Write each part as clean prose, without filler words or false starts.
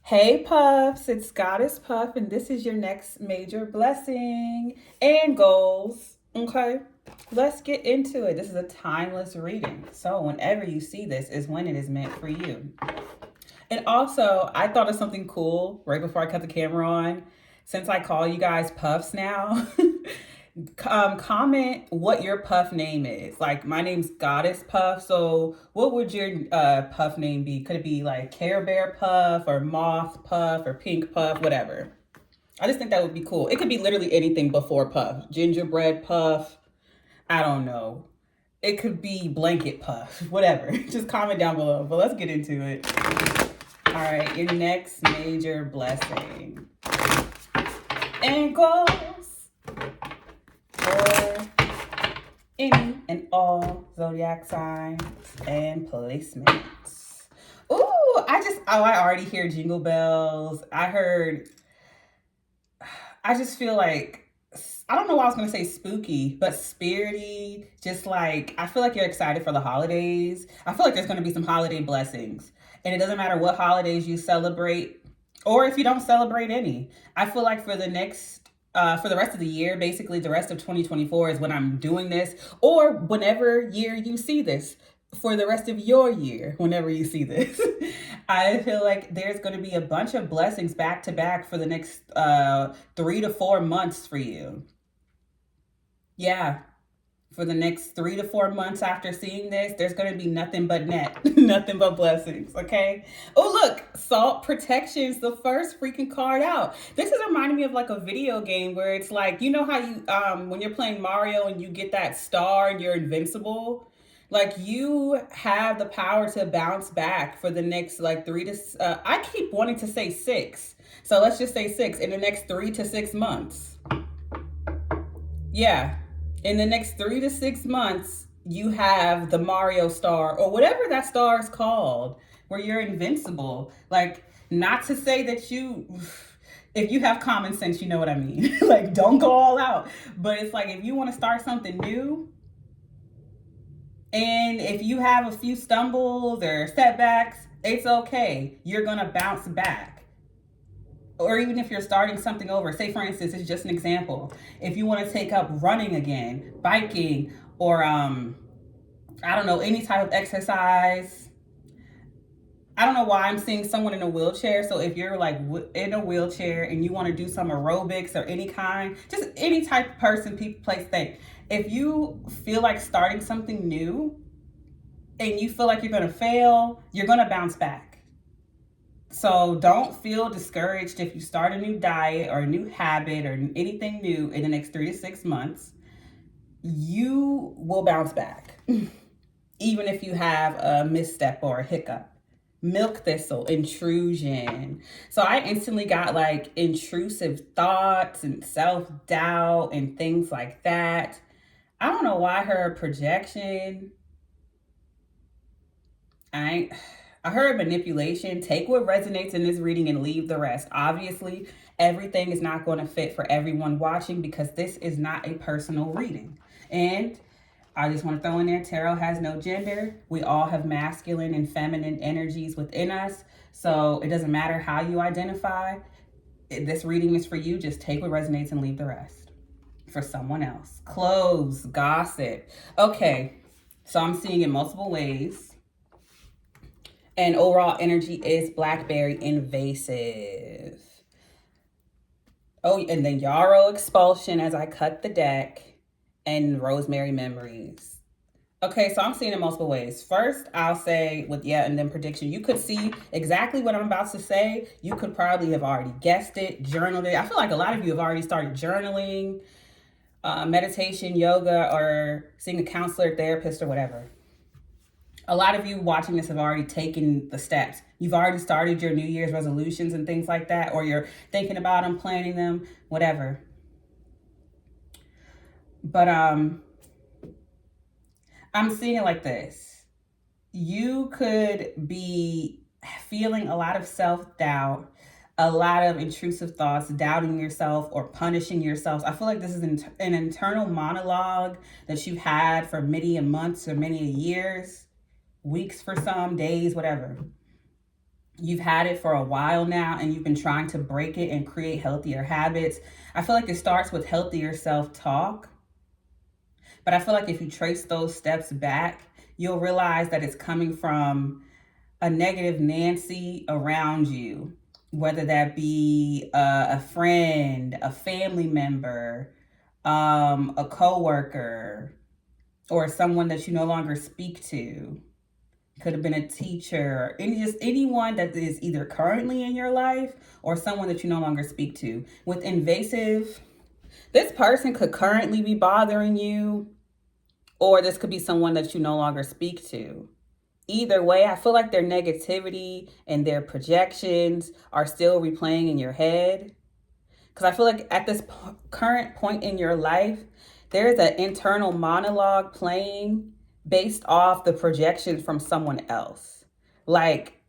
Hey Puffs, it's Goddess Puff, and this is your next major blessing and goals. Okay, let's get into it. This is a timeless reading, so whenever you see this is when it is meant for you. And also, I thought of something cool right before I cut the camera on. Since I call you guys Puffs now, comment what your puff name is. Like my name's Goddess Puff. So what would your puff name be? Could it be like Care Bear Puff or Moth Puff or Pink Puff, whatever? I just think that would be cool. It could be literally anything before puff. Gingerbread puff. I don't know. It could be blanket puff, whatever. Just comment down below. But let's get into it. All right, your next major blessing and goals for any and all zodiac signs and placements. Ooh, I already hear jingle bells. I just feel like, I don't know why I was going to say spooky, but spirity, just like, I feel like you're excited for the holidays. I feel like there's going to be some holiday blessings. And it doesn't matter what holidays you celebrate or if you don't celebrate any. I feel like for the rest of the year, basically the rest of 2024 is when I'm doing this, or whenever year you see this, for the rest of your year, whenever you see this. I feel like there's going to be a bunch of blessings back to back for the next 3 to 4 months for you. Yeah, for the next 3 to 4 months after seeing this, there's going to be nothing but net, nothing but blessings, okay? Oh, look, Salt Protection's the first freaking card out. This is reminding me of like a video game where it's like, you know how you, when you're playing Mario and you get that star and you're invincible? Like you have the power to bounce back for the next like I keep wanting to say 6. So let's just say 6 in the next 3 to 6 months. Yeah. In the next 3 to 6 months, you have the Mario star or whatever that star is called, where you're invincible. Like, not to say that if you have common sense, you know what I mean. Like, don't go all out. But it's like, if you want to start something new, and if you have a few stumbles or setbacks, it's okay. You're going to bounce back. Or even if you're starting something over, say for instance, it's just an example. If you want to take up running again, biking, or I don't know, any type of exercise. I don't know why I'm seeing someone in a wheelchair. So if you're like in a wheelchair and you want to do some aerobics or any kind, just any type of person, people, place, thing. If you feel like starting something new and you feel like you're going to fail, you're going to bounce back. So don't feel discouraged if you start a new diet or a new habit or anything new in the next 3 to 6 months. You will bounce back, even if you have a misstep or a hiccup. Milk thistle, intrusion. So I instantly got like intrusive thoughts and self-doubt and things like that. I don't know why her projection. I heard manipulation. Take what resonates in this reading and leave the rest. Obviously, everything is not going to fit for everyone watching because this is not a personal reading. And I just want to throw in there, tarot has no gender. We all have masculine and feminine energies within us. So it doesn't matter how you identify. This reading is for you. Just take what resonates and leave the rest for someone else. Clothes, gossip. Okay, so I'm seeing it multiple ways. And overall energy is blackberry invasive. Oh, and then yarrow expulsion as I cut the deck, and rosemary memories. Okay, so I'm seeing it multiple ways. First, I'll say with and then prediction. You could see exactly what I'm about to say. You could probably have already guessed it, journaled it. I feel like a lot of you have already started journaling, meditation, yoga, or seeing a counselor, therapist, or whatever. A lot of you watching this have already taken the steps. You've already started your New Year's resolutions and things like that, or you're thinking about them, planning them, whatever. But I'm seeing it like this. You could be feeling a lot of self-doubt, a lot of intrusive thoughts, doubting yourself or punishing yourself. I feel like this is an internal monologue that you've had for many months or many years. Weeks for some, days, whatever. You've had it for a while now and you've been trying to break it and create healthier habits. I feel like it starts with healthier self-talk. But I feel like if you trace those steps back, you'll realize that it's coming from a negative Nancy around you, whether that be a friend, a family member, a coworker, or someone that you no longer speak to. Could have been a teacher, just anyone that is either currently in your life or someone that you no longer speak to. With invasive, this person could currently be bothering you, or this could be someone that you no longer speak to. Either way, I feel like their negativity and their projections are still replaying in your head. Because I feel like at this current point in your life, there's an internal monologue playing based off the projections from someone else. Like,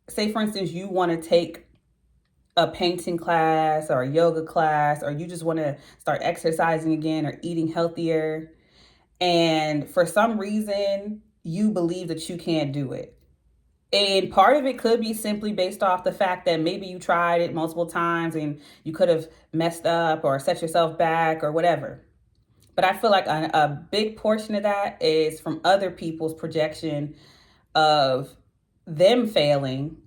say for instance, you want to take a painting class or a yoga class, or you just want to start exercising again or eating healthier. And for some reason, you believe that you can't do it. And part of it could be simply based off the fact that maybe you tried it multiple times and you could have messed up or set yourself back or whatever. But I feel like a big portion of that is from other people's projection of them failing.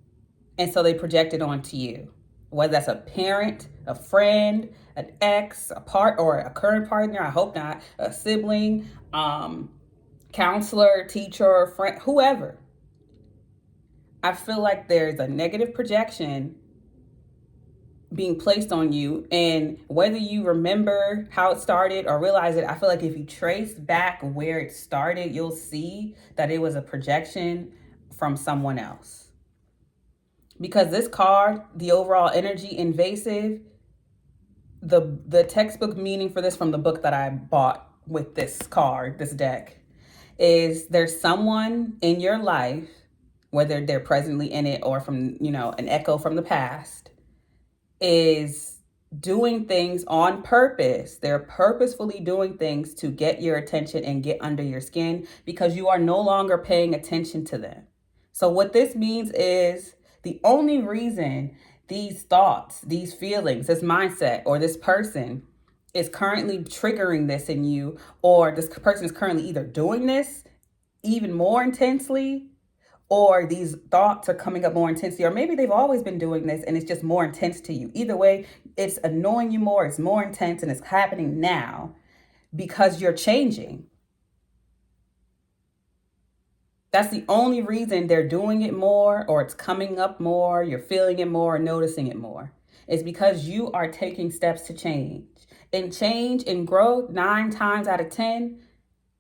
And so they project it onto you. Whether that's a parent, a friend, an ex, a part or a current partner, I hope not, a sibling, counselor, teacher, friend, whoever. I feel like there's a negative projection being placed on you, and whether you remember how it started or realize it, I feel like if you trace back where it started, you'll see that it was a projection from someone else. Because this card, the overall energy, invasive, the textbook meaning for this from the book that I bought with this card, this deck, is there's someone in your life, whether they're presently in it or from, an echo from the past, is doing things on purpose. They're purposefully doing things to get your attention and get under your skin because you are no longer paying attention to them. So what this means is the only reason these thoughts, these feelings, this mindset, or this person is currently triggering this in you, or this person is currently either doing this even more intensely, or these thoughts are coming up more intensely, or maybe they've always been doing this and it's just more intense to you. Either way, it's annoying you more, it's more intense, and it's happening now because you're changing. That's the only reason they're doing it more, or it's coming up more, you're feeling it more, or noticing it more. It's because you are taking steps to change. And change and growth 9 times out of 10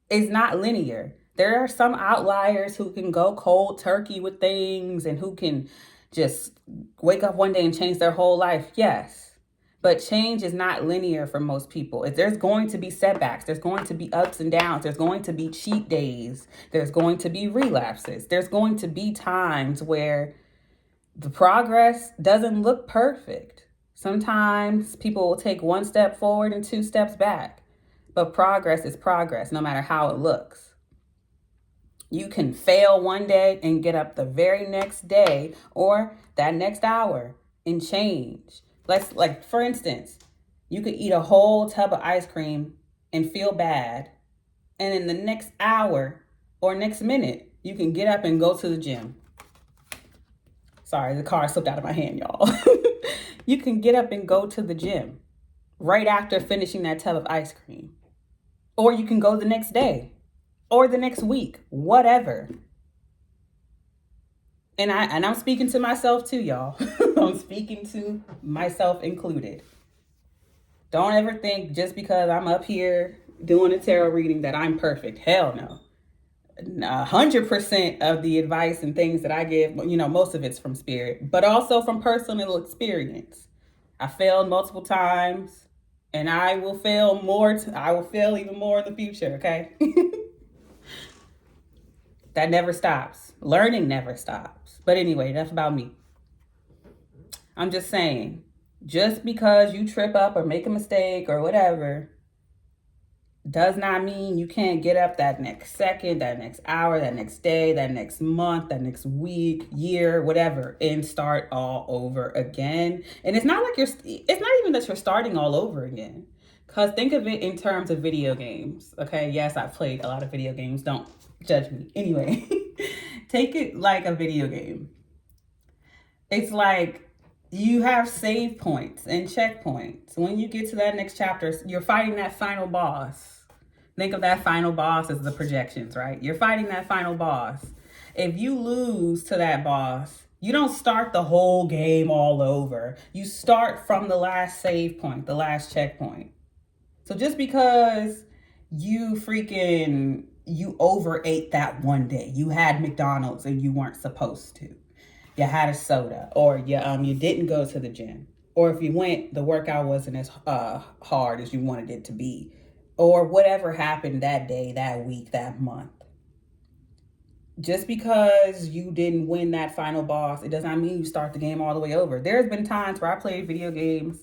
is not linear. There are some outliers who can go cold turkey with things and who can just wake up one day and change their whole life. Yes. But change is not linear for most people. There's going to be setbacks. There's going to be ups and downs. There's going to be cheat days. There's going to be relapses. There's going to be times where the progress doesn't look perfect. Sometimes people will take 1 step forward and 2 steps back. But progress is progress, no matter how it looks. You can fail one day and get up the very next day or that next hour and change. Like for instance, you could eat a whole tub of ice cream and feel bad. And in the next hour or next minute, you can get up and go to the gym. Sorry, the car slipped out of my hand, y'all. You can get up and go to the gym right after finishing that tub of ice cream. Or you can go the next day or the next week, whatever. And I'm speaking to myself too, y'all. I'm speaking to myself included. Don't ever think just because I'm up here doing a tarot reading that I'm perfect. Hell no. 100% of the advice and things that I give, most of it's from spirit, but also from personal experience. I failed multiple times and I will fail more. I will fail even more in the future, okay? That never stops. Learning never stops. But anyway, enough about me. I'm just saying, just because you trip up or make a mistake or whatever, does not mean you can't get up that next second, that next hour, that next day, that next month, that next week, year, whatever, and start all over again. And it's not like it's not even that you're starting all over again. Because think of it in terms of video games. Okay, yes, I've played a lot of video games. Don't judge me. Anyway, take it like a video game. It's like you have save points and checkpoints. When you get to that next chapter, you're fighting that final boss. Think of that final boss as the projections, right? You're fighting that final boss. If you lose to that boss, you don't start the whole game all over. You start from the last save point, the last checkpoint. So just because you overate that one day, you had McDonald's and you weren't supposed to. You had a soda, or you didn't go to the gym, or if you went, the workout wasn't as hard as you wanted it to be, or whatever happened that day, that week, that month. Just because you didn't win that final boss, it does not mean you start the game all the way over. There's been times where I played video games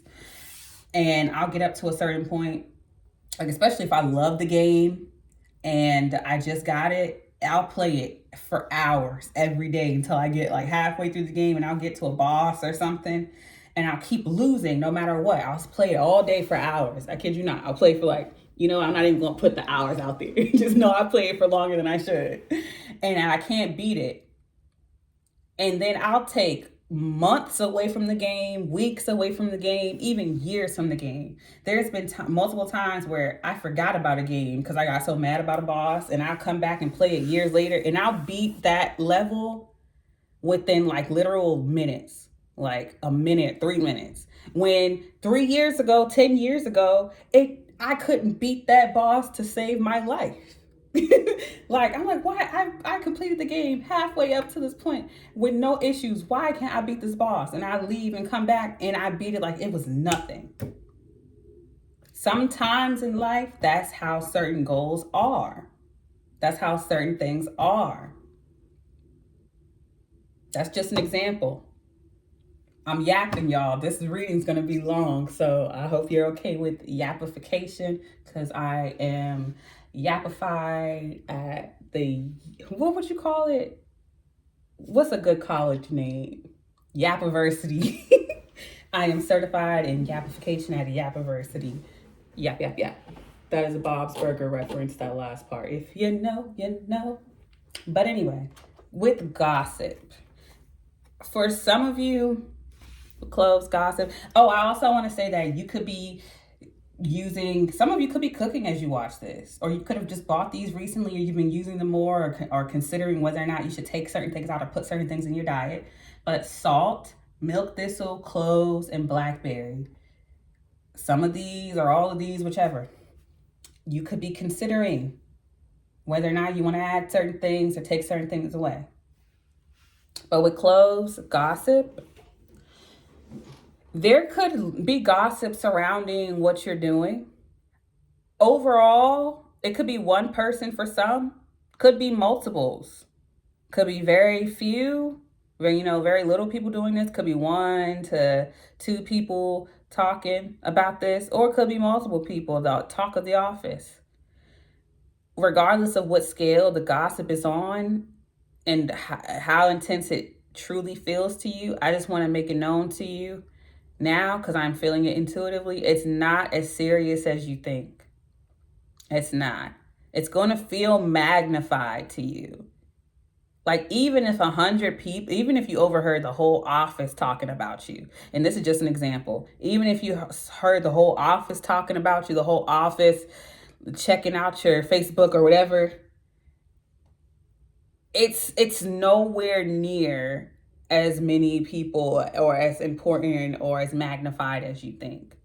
and I'll get up to a certain point, like especially if I love the game and I just got it, I'll play it for hours every day until I get like halfway through the game, and I'll get to a boss or something and I'll keep losing no matter what. I'll play it all day for hours. I kid you not. I'll play for like, I'm not even going to put the hours out there. Just know I play it for longer than I should. And I can't beat it. And then I'll take months away from the game, weeks away from the game, even years from the game. There's been multiple times where I forgot about a game because I got so mad about a boss, and I'll come back and play it years later, and I'll beat that level within like literal minutes, like a minute, 3 minutes. When 3 years ago, 10 years ago, I couldn't beat that boss to save my life. Like, I'm like, why? I completed the game halfway up to this point with no issues. Why can't I beat this boss? And I leave and come back and I beat it like it was nothing. Sometimes in life, that's how certain goals are. That's how certain things are. That's just an example. I'm yapping, y'all. This reading's going to be long, so I hope you're okay with yappification, because I am yappified at what would you call it? What's a good college name? Yappiversity. I am certified in yappification at Yappiversity. Yap, yap, yap. That is a Bob's Burger reference, that last part. If you know, you know. But anyway, with gossip. For some of you, cloves, gossip. Oh, I also want to say that you could be some of you could be cooking as you watch this, or you could have just bought these recently, or you've been using them more, or considering whether or not you should take certain things out or put certain things in your diet. But salt, milk thistle, cloves, and blackberry. Some of these or all of these, whichever. You could be considering whether or not you want to add certain things or take certain things away. But with cloves, gossip, there could be gossip surrounding what you're doing. Overall, it could be one person for some, could be multiples, could be very few, very little people doing this, could be 1 to 2 people talking about this, or it could be multiple people, the talk of the office. Regardless of what scale the gossip is on and how intense it truly feels to you, I just want to make it known to you now, because I'm feeling it intuitively, it's not as serious as you think. It's not. It's going to feel magnified to you. Like, even if 100 people, even if you overheard the whole office talking about you, and this is just an example, even if you heard the whole office talking about you, the whole office checking out your Facebook or whatever, it's nowhere near as many people or as important or as magnified as you think.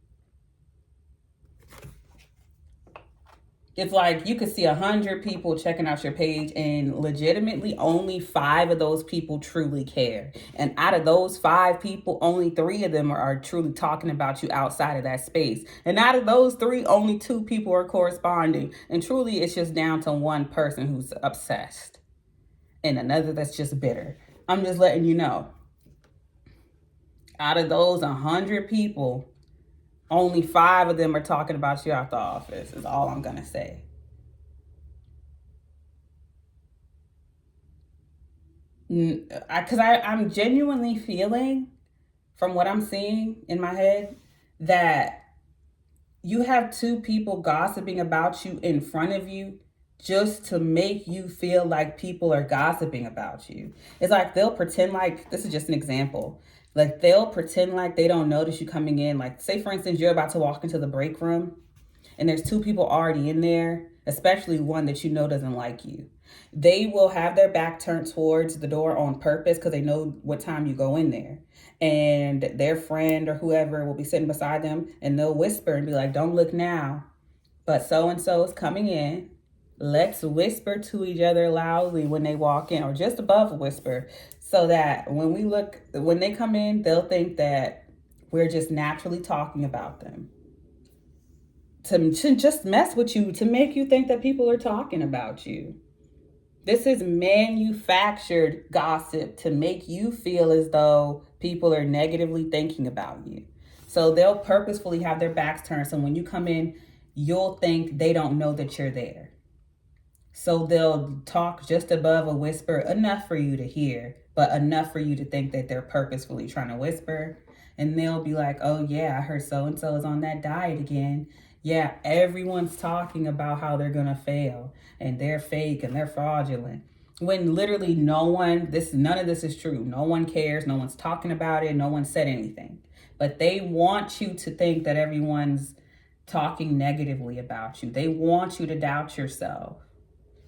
It's like you could see 100 people checking out your page, and legitimately only 5 of those people truly care. And out of those 5 people, only 3 of them are truly talking about you outside of that space. And out of those 3, only 2 people are corresponding. And truly, it's just down to 1 person who's obsessed and another that's just bitter. I'm just letting you know. Out of those 100 people, Only 5 of them are talking about you out the office, is all I'm going to say. Because I'm genuinely feeling, from what I'm seeing in my head, that you have 2 people gossiping about you in front of you just to make you feel like people are gossiping about you. It's like they'll pretend like, this is just an example, like they'll pretend like they don't notice you coming in. Like, say for instance, you're about to walk into the break room and there's 2 people already in there, especially one that you know doesn't like you. They will have their back turned towards the door on purpose because they know what time you go in there. And their friend or whoever will be sitting beside them and they'll whisper and be like, don't look now, but so-and-so is coming in. Let's whisper to each other loudly when they walk in, or just above a whisper, so that when they come in, they'll think that we're just naturally talking about them. To just mess with you, to make you think that people are talking about you. This is manufactured gossip to make you feel as though people are negatively thinking about you. So they'll purposefully have their backs turned. So when you come in, you'll think they don't know that you're there. So they'll talk just above a whisper, enough for you to hear, but enough for you to think that they're purposefully trying to whisper. And they'll be like, oh yeah, I heard so-and-so is on that diet again. Yeah, everyone's talking about how they're going to fail and they're fake and they're fraudulent. When literally none of this is true. No one cares. No one's talking about it. No one said anything. But they want you to think that everyone's talking negatively about you. They want you to doubt yourself.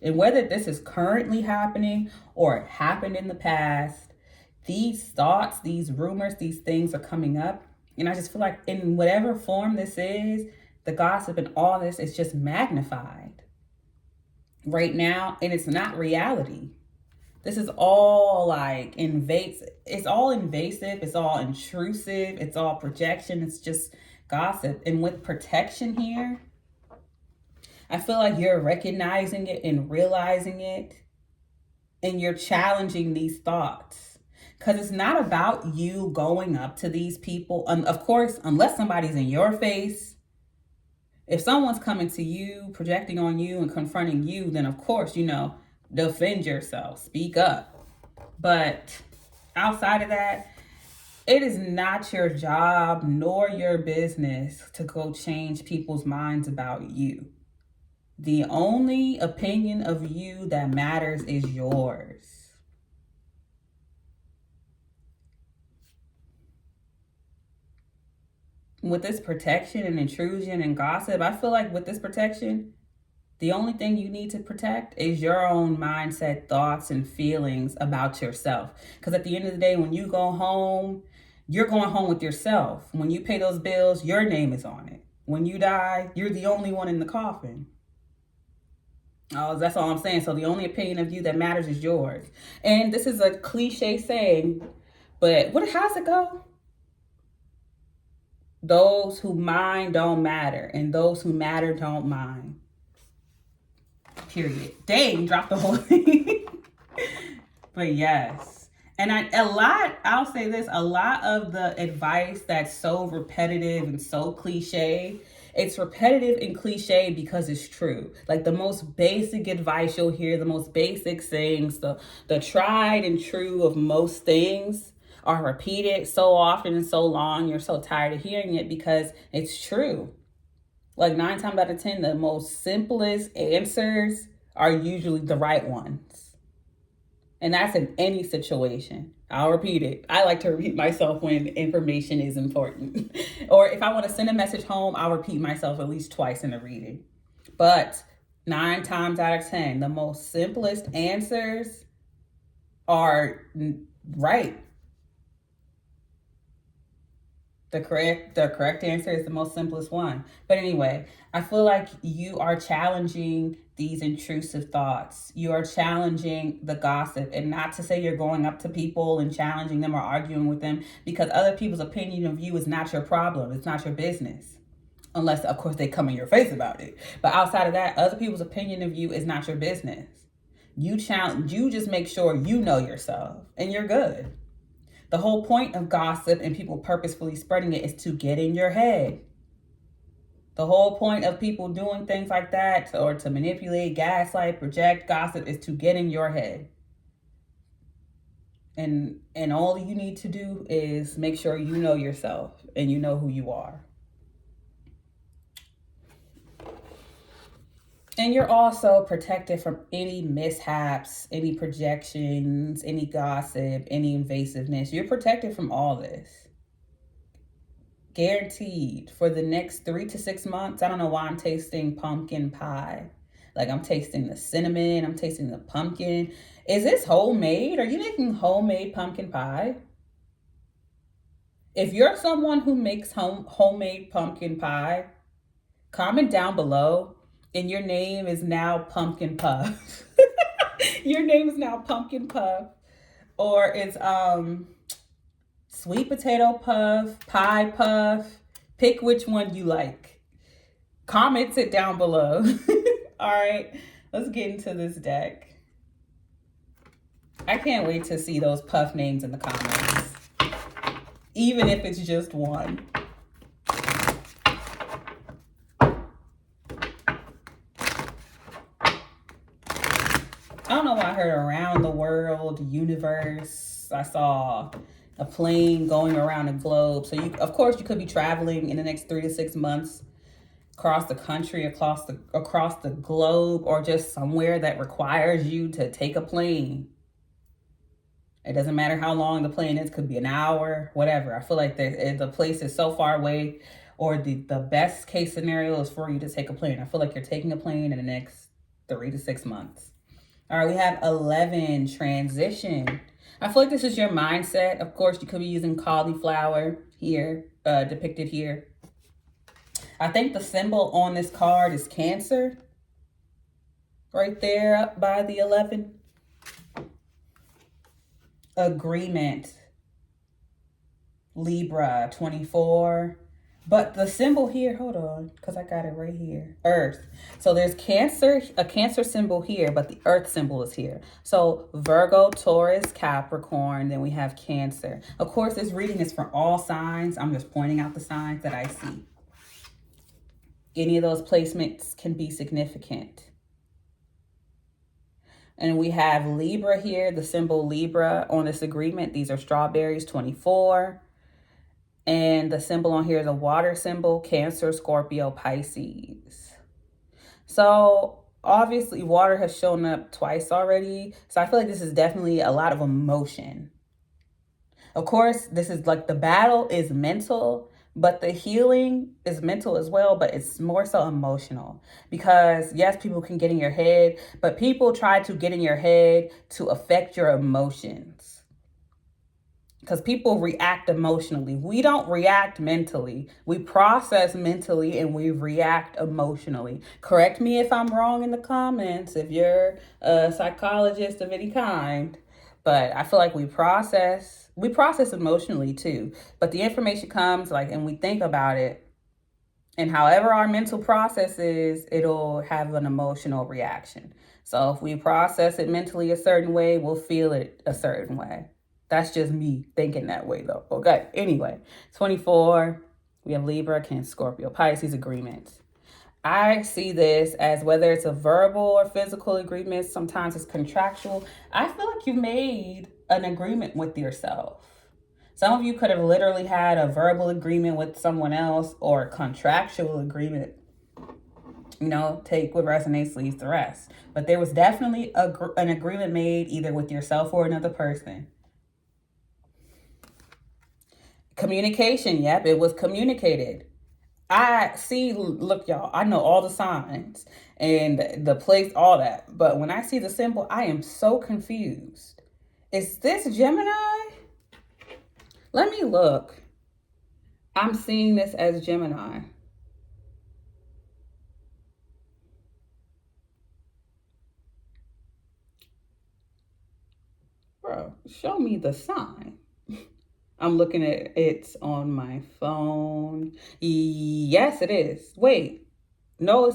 And whether this is currently happening or it happened in the past, these thoughts, these rumors, these things are coming up. And I just feel like in whatever form this is, the gossip and all this is just magnified right now. And it's not reality. This is all like invasive. It's all invasive. It's all intrusive. It's all projection. It's just gossip. And with protection here, I feel like you're recognizing it and realizing it, and you're challenging these thoughts. Because it's not about you going up to these people. Of course, unless somebody's in your face. If someone's coming to you, projecting on you and confronting you, then of course, defend yourself, speak up. But outside of that, it is not your job nor your business to go change people's minds about you. The only opinion of you that matters is yours. With this protection and intrusion and gossip, I feel like with this protection, the only thing you need to protect is your own mindset, thoughts, and feelings about yourself. Because at the end of the day, when you go home, you're going home with yourself. When you pay those bills, your name is on it. When you die, you're the only one in the coffin. Oh, that's all I'm saying. So the only opinion of you that matters is yours. And this is a cliche saying, but how's it go? Those who mind don't matter, and those who matter don't mind. Period. Dang, dropped the whole thing. But yes. And I'll say this, a lot of the advice that's so repetitive and so cliche, it's repetitive and cliche because it's true. Like the most basic advice you'll hear, the most basic things, the tried and true of most things are repeated so often and so long, you're so tired of hearing it because it's true. Like 9 times out of 10, the most simplest answers are usually the right ones. And that's in any situation. I'll repeat it. I like to repeat myself when information is important. Or if I want to send a message home, I'll repeat myself at least twice in a reading. But 9 times out of 10, the most simplest answers are right. The correct answer is the most simplest one. But anyway, I feel like you are challenging these intrusive thoughts. You are challenging the gossip, and not to say you're going up to people and challenging them or arguing with them, because other people's opinion of you is not your problem. It's not your business. Unless, of course, they come in your face about it. But outside of that, other people's opinion of you is not your business. You just make sure you know yourself and you're good. The whole point of gossip and people purposefully spreading it is to get in your head. The whole point of people doing things like that, or to manipulate, gaslight, project, gossip, is to get in your head. And all you need to do is make sure you know yourself and you know who you are. And you're also protected from any mishaps, any projections, any gossip, any invasiveness. You're protected from all this. Guaranteed for the next 3 to 6 months. I don't know why I'm tasting pumpkin pie. Like, I'm tasting the cinnamon, I'm tasting the pumpkin. Is this homemade? Are you making homemade pumpkin pie? If you're someone who makes homemade pumpkin pie, comment down below, and your name is now Pumpkin Puff. Your name is now Pumpkin Puff, or it's sweet potato puff, pie puff. Pick which one you like. Comment it down below. All right, let's get into this deck. I can't wait to see those puff names in the comments, even if it's just one. I don't know why I heard around the world, universe. I saw a plane going around the globe. So of course you could be traveling in the next 3 to 6 months across the country, across the globe, or just somewhere that requires you to take a plane. It doesn't matter how long the plane is, could be an hour, whatever. I feel like the place is so far away, or the best case scenario is for you to take a plane. I feel like you're taking a plane in the next 3 to 6 months. All right, we have 11, transition. I feel like this is your mindset. Of course, you could be using cauliflower here, depicted here. I think the symbol on this card is Cancer. Right there up by the 11. Agreement. Libra, 24. But the symbol here, hold on, because I got it right here. Earth. So there's Cancer, a Cancer symbol here, but the Earth symbol is here. So Virgo, Taurus, Capricorn, then we have Cancer. Of course, this reading is for all signs. I'm just pointing out the signs that I see. Any of those placements can be significant. And we have Libra here, the symbol Libra on this agreement. These are strawberries, 24. And the symbol on here is a water symbol, Cancer, Scorpio, Pisces. So obviously water has shown up twice already. So I feel like this is definitely a lot of emotion. Of course, this is like the battle is mental, but the healing is mental as well, but it's more so emotional. Because yes, people can get in your head, but people try to get in your head to affect your emotions. Because people react emotionally. We don't react mentally. We process mentally and we react emotionally. Correct me if I'm wrong in the comments, if you're a psychologist of any kind. But I feel like we process emotionally too. But the information comes and we think about it. And however our mental process is, it'll have an emotional reaction. So if we process it mentally a certain way, we'll feel it a certain way. That's just me thinking that way, though. Okay, anyway, 24, we have Libra, Cancer, Scorpio, Pisces agreements. I see this as whether it's a verbal or physical agreement, sometimes it's contractual. I feel like you've made an agreement with yourself. Some of you could have literally had a verbal agreement with someone else or a contractual agreement. You know, take what resonates, leaves the rest. But there was definitely an agreement made either with yourself or another person. Communication, yep, it was communicated. I see, look, y'all, I know all the signs and the place, all that. But when I see the symbol, I am so confused. Is this Gemini? Let me look. I'm seeing this as Gemini. Bro, show me the sign. I'm looking at it on my phone. Yes, it is. Wait, no,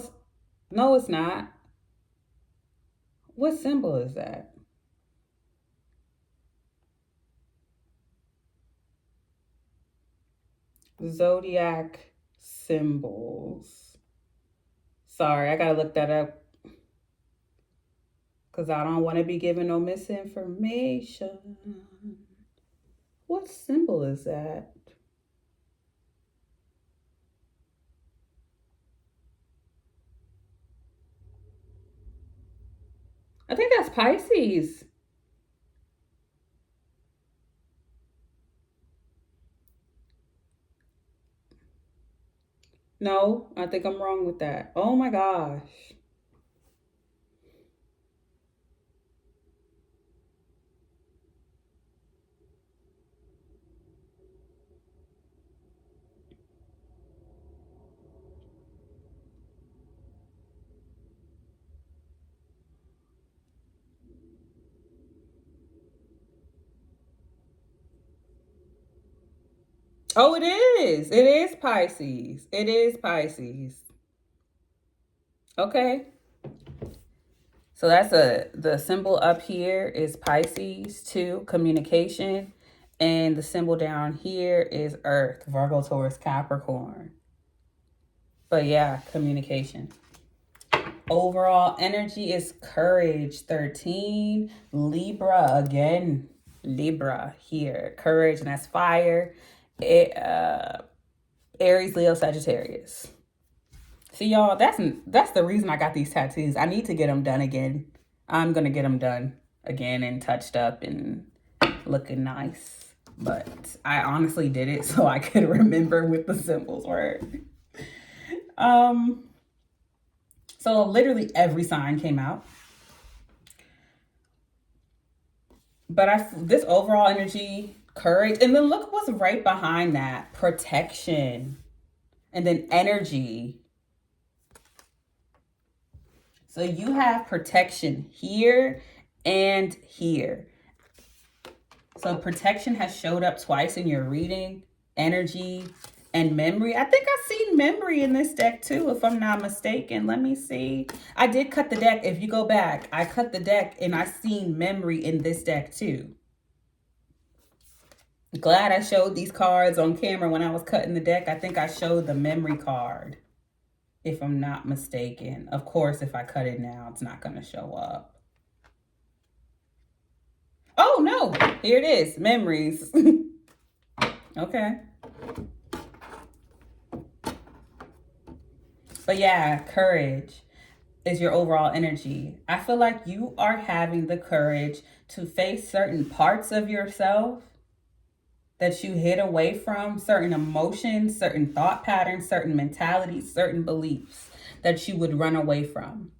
it's not. What symbol is that? Zodiac symbols. Sorry, I gotta look that up because I don't want to be giving no misinformation. What symbol is that? I think that's Pisces. No, I think I'm wrong with that. Oh my gosh. Oh, it is. It is Pisces. It is Pisces. Okay. So that's the symbol up here is Pisces too, communication. And the symbol down here is Earth, Virgo, Taurus, Capricorn. But yeah, communication. Overall energy is courage, 13. Libra again. Libra here. Courage, and that's fire. Aries, Leo, Sagittarius. See, y'all, that's the reason I got these tattoos. I need to get them done again. I'm going to get them done again and touched up and looking nice. But I honestly did it so I could remember what the symbols were. So literally every sign came out. But this overall energy, courage, and then look what's right behind that. Protection. And then energy. So you have protection here and here. So protection has showed up twice in your reading, energy, and memory. I think I've seen memory in this deck too, if I'm not mistaken. Let me see. I did cut the deck. If you go back, I cut the deck and I've seen memory in this deck too. Glad I showed these cards on camera when I was cutting the deck. I think I showed the memory card, if I'm not mistaken. Of course, if I cut it now, it's not going to show up. Oh, no. Here it is. Memories. Okay. But yeah, courage is your overall energy. I feel like you are having the courage to face certain parts of yourself that you hid away from, certain emotions, certain thought patterns, certain mentalities, certain beliefs that you would run away from.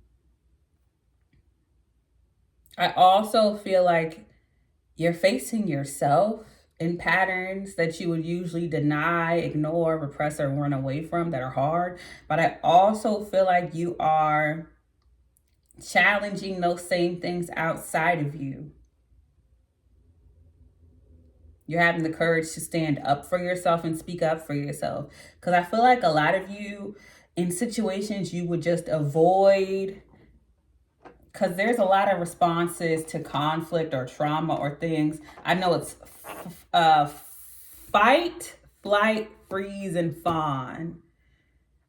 I also feel like you're facing yourself in patterns that you would usually deny, ignore, repress, or run away from that are hard. But I also feel like you are challenging those same things outside of you. You're having the courage to stand up for yourself and speak up for yourself. Because I feel like a lot of you in situations you would just avoid, because there's a lot of responses to conflict or trauma or things. I know it's fight, flight, freeze, and fawn.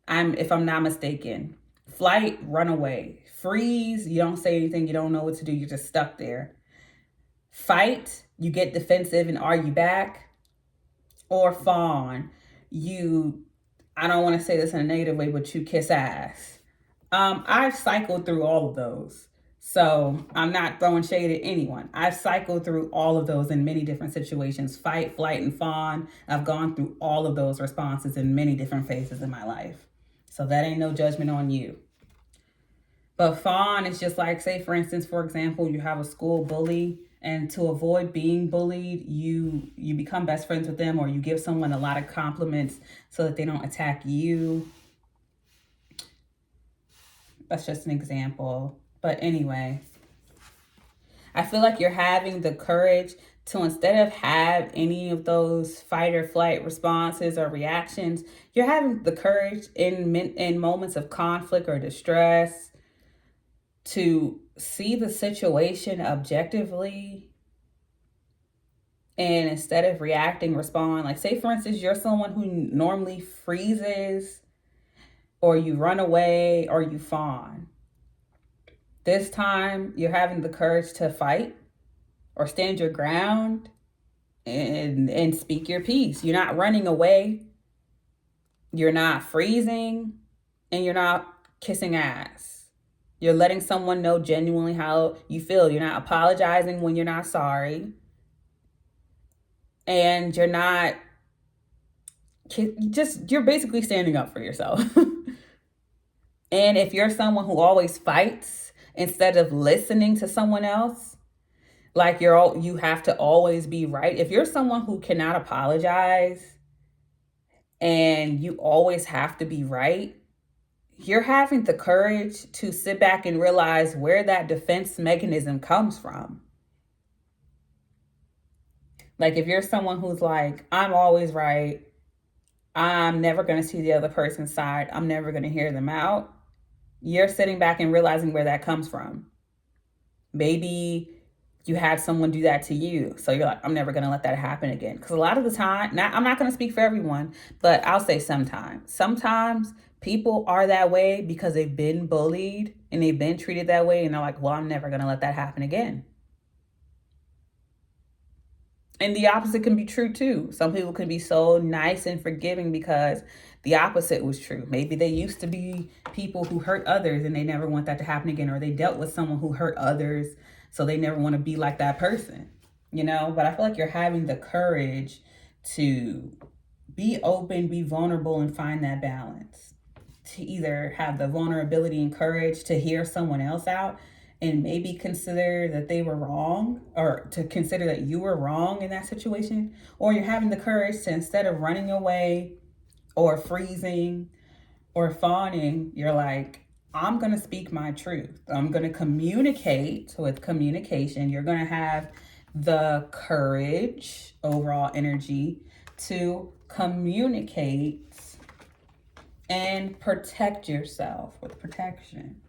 If I'm not mistaken. Flight, run away. Freeze, you don't say anything, you don't know what to do, you're just stuck there. Fight, you get defensive and argue back. Or fawn, I don't want to say this in a negative way, but you kiss ass. I've cycled through all of those. So I'm not throwing shade at anyone. I've cycled through all of those in many different situations. Fight, flight, and fawn. I've gone through all of those responses in many different phases in my life. So that ain't no judgment on you. But fawn is just like, say, for instance, for example, you have a school bully, and to avoid being bullied, you become best friends with them, or you give someone a lot of compliments so that they don't attack you. That's just an example. But anyway, I feel like you're having the courage to, instead of have any of those fight or flight responses or reactions, you're having the courage in moments of conflict or distress to see the situation objectively, and instead of reacting, respond. Like, say, for instance, you're someone who normally freezes. or you run away, or you fawn. This time, you're having the courage to fight or stand your ground and speak your piece. You're not running away. You're not freezing, and you're not kissing ass. You're letting someone know genuinely how you feel. You're not apologizing when you're not sorry. And you're not you're basically standing up for yourself. And if you're someone who always fights instead of listening to someone else, like you have to always be right. If you're someone who cannot apologize and you always have to be right, you're having the courage to sit back and realize where that defense mechanism comes from. Like if you're someone who's like, I'm always right, I'm never going to see the other person's side, I'm never going to hear them out, you're sitting back and realizing where that comes from. Maybe you had someone do that to you, so you're like, I'm never going to let that happen again. Because a lot of the time, I'm not going to speak for everyone, but I'll say sometimes people are that way because they've been bullied and they've been treated that way, and they're like, well, I'm never going to let that happen again. And the opposite can be true too. Some people can be so nice and forgiving because the opposite was true. Maybe they used to be people who hurt others and they never want that to happen again, or they dealt with someone who hurt others, so they never want to be like that person, But I feel like you're having the courage to be open, be vulnerable, and find that balance. To either have the vulnerability and courage to hear someone else out and maybe consider that they were wrong, or to consider that you were wrong in that situation, or you're having the courage to, instead of running away or freezing or fawning, you're like, I'm going to speak my truth. I'm going to communicate with communication. You're going to have the courage, overall energy, to communicate and protect yourself with protection.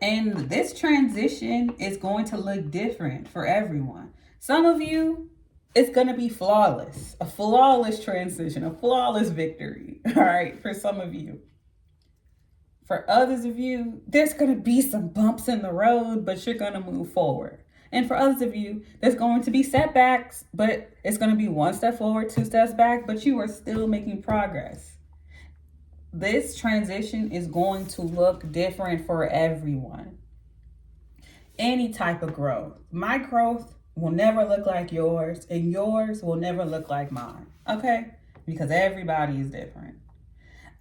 And this transition is going to look different for everyone. Some of you, it's going to be flawless, a flawless transition, a flawless victory, all right, for some of you. For others of you, there's going to be some bumps in the road, but you're going to move forward. And for others of you, there's going to be setbacks, but it's going to be one step forward, two steps back, but you are still making progress. This transition is going to look different for everyone. Any type of growth. My growth will never look like yours, and yours will never look like mine. Okay? Because everybody is different.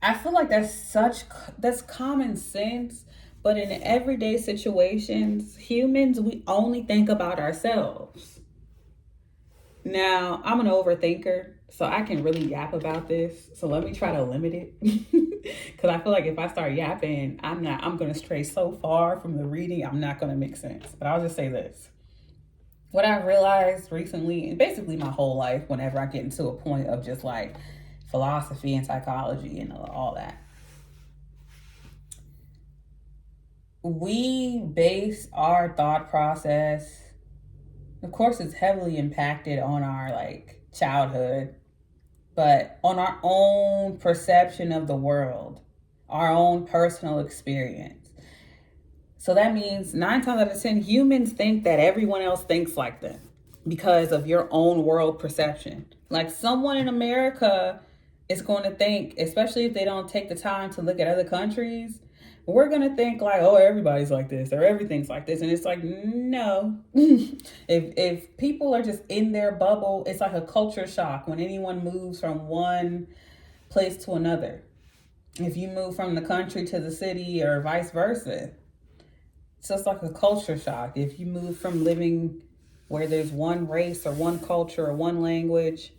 I feel like that's common sense, but in everyday situations, humans, we only think about ourselves. Now, I'm an overthinker, so I can really yap about this. So let me try to limit it. Because I feel like if I start yapping, I'm going to stray so far from the reading, I'm not going to make sense. But I'll just say this. What I realized recently, and basically my whole life, whenever I get into a point of just like philosophy and psychology and all that, we base our thought process, of course it's heavily impacted on our like childhood, but on our own perception of the world, our own personal experience. So that means 9 times out of 10, humans think that everyone else thinks like them because of your own world perception. Like someone in America is going to think, especially if they don't take the time to look at other countries, we're going to think like, oh, everybody's like this or everything's like this. And it's like, no. If people are just in their bubble, it's like a culture shock when anyone moves from one place to another. If you move from the country to the city or vice versa, it's just like a culture shock. If you move from living where there's one race or one culture or one language,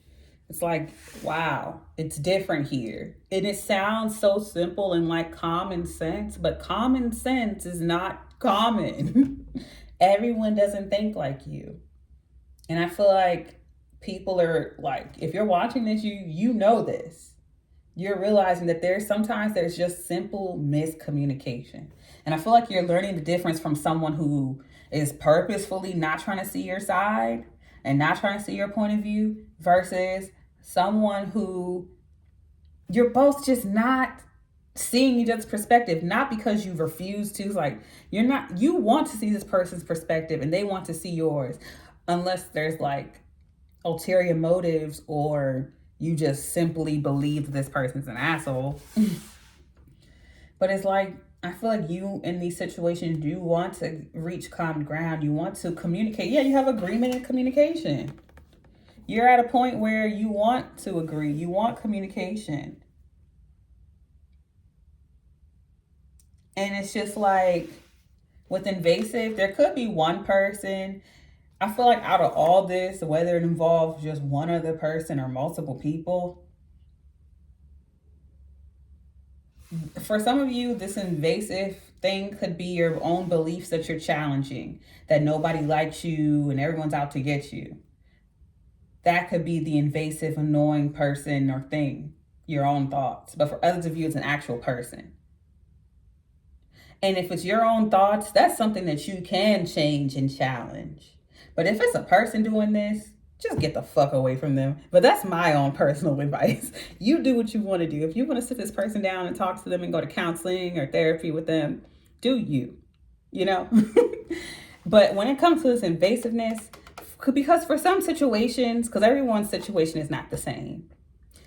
it's like, wow, it's different here. And it sounds so simple and like common sense, but common sense is not common. Everyone doesn't think like you. And I feel like people are like, if you're watching this, you know this. You're realizing that there's just simple miscommunication. And I feel like you're learning the difference from someone who is purposefully not trying to see your side and not trying to see your point of view versus someone who you're both just not seeing each other's perspective, not because you refuse to. Like, you want to see this person's perspective and they want to see yours, unless there's like ulterior motives or you just simply believe this person's an asshole. But it's like, I feel like you in these situations, you want to reach common ground. You want to communicate. Yeah, you have agreement and communication. You're at a point where you want to agree. You want communication. And it's just like, with invasive, there could be one person. I feel like out of all this, whether it involves just one other person or multiple people, for some of you, this invasive thing could be your own beliefs that you're challenging, that nobody likes you and everyone's out to get you. That could be the invasive, annoying person or thing, your own thoughts. But for others of you, it's an actual person. And if it's your own thoughts, that's something that you can change and challenge. But if it's a person doing this, just get the fuck away from them. But that's my own personal advice. You do what you want to do. If you want to sit this person down and talk to them and go to counseling or therapy with them, do you, you know? But when it comes to this invasiveness, because for some situations, because everyone's situation is not the same.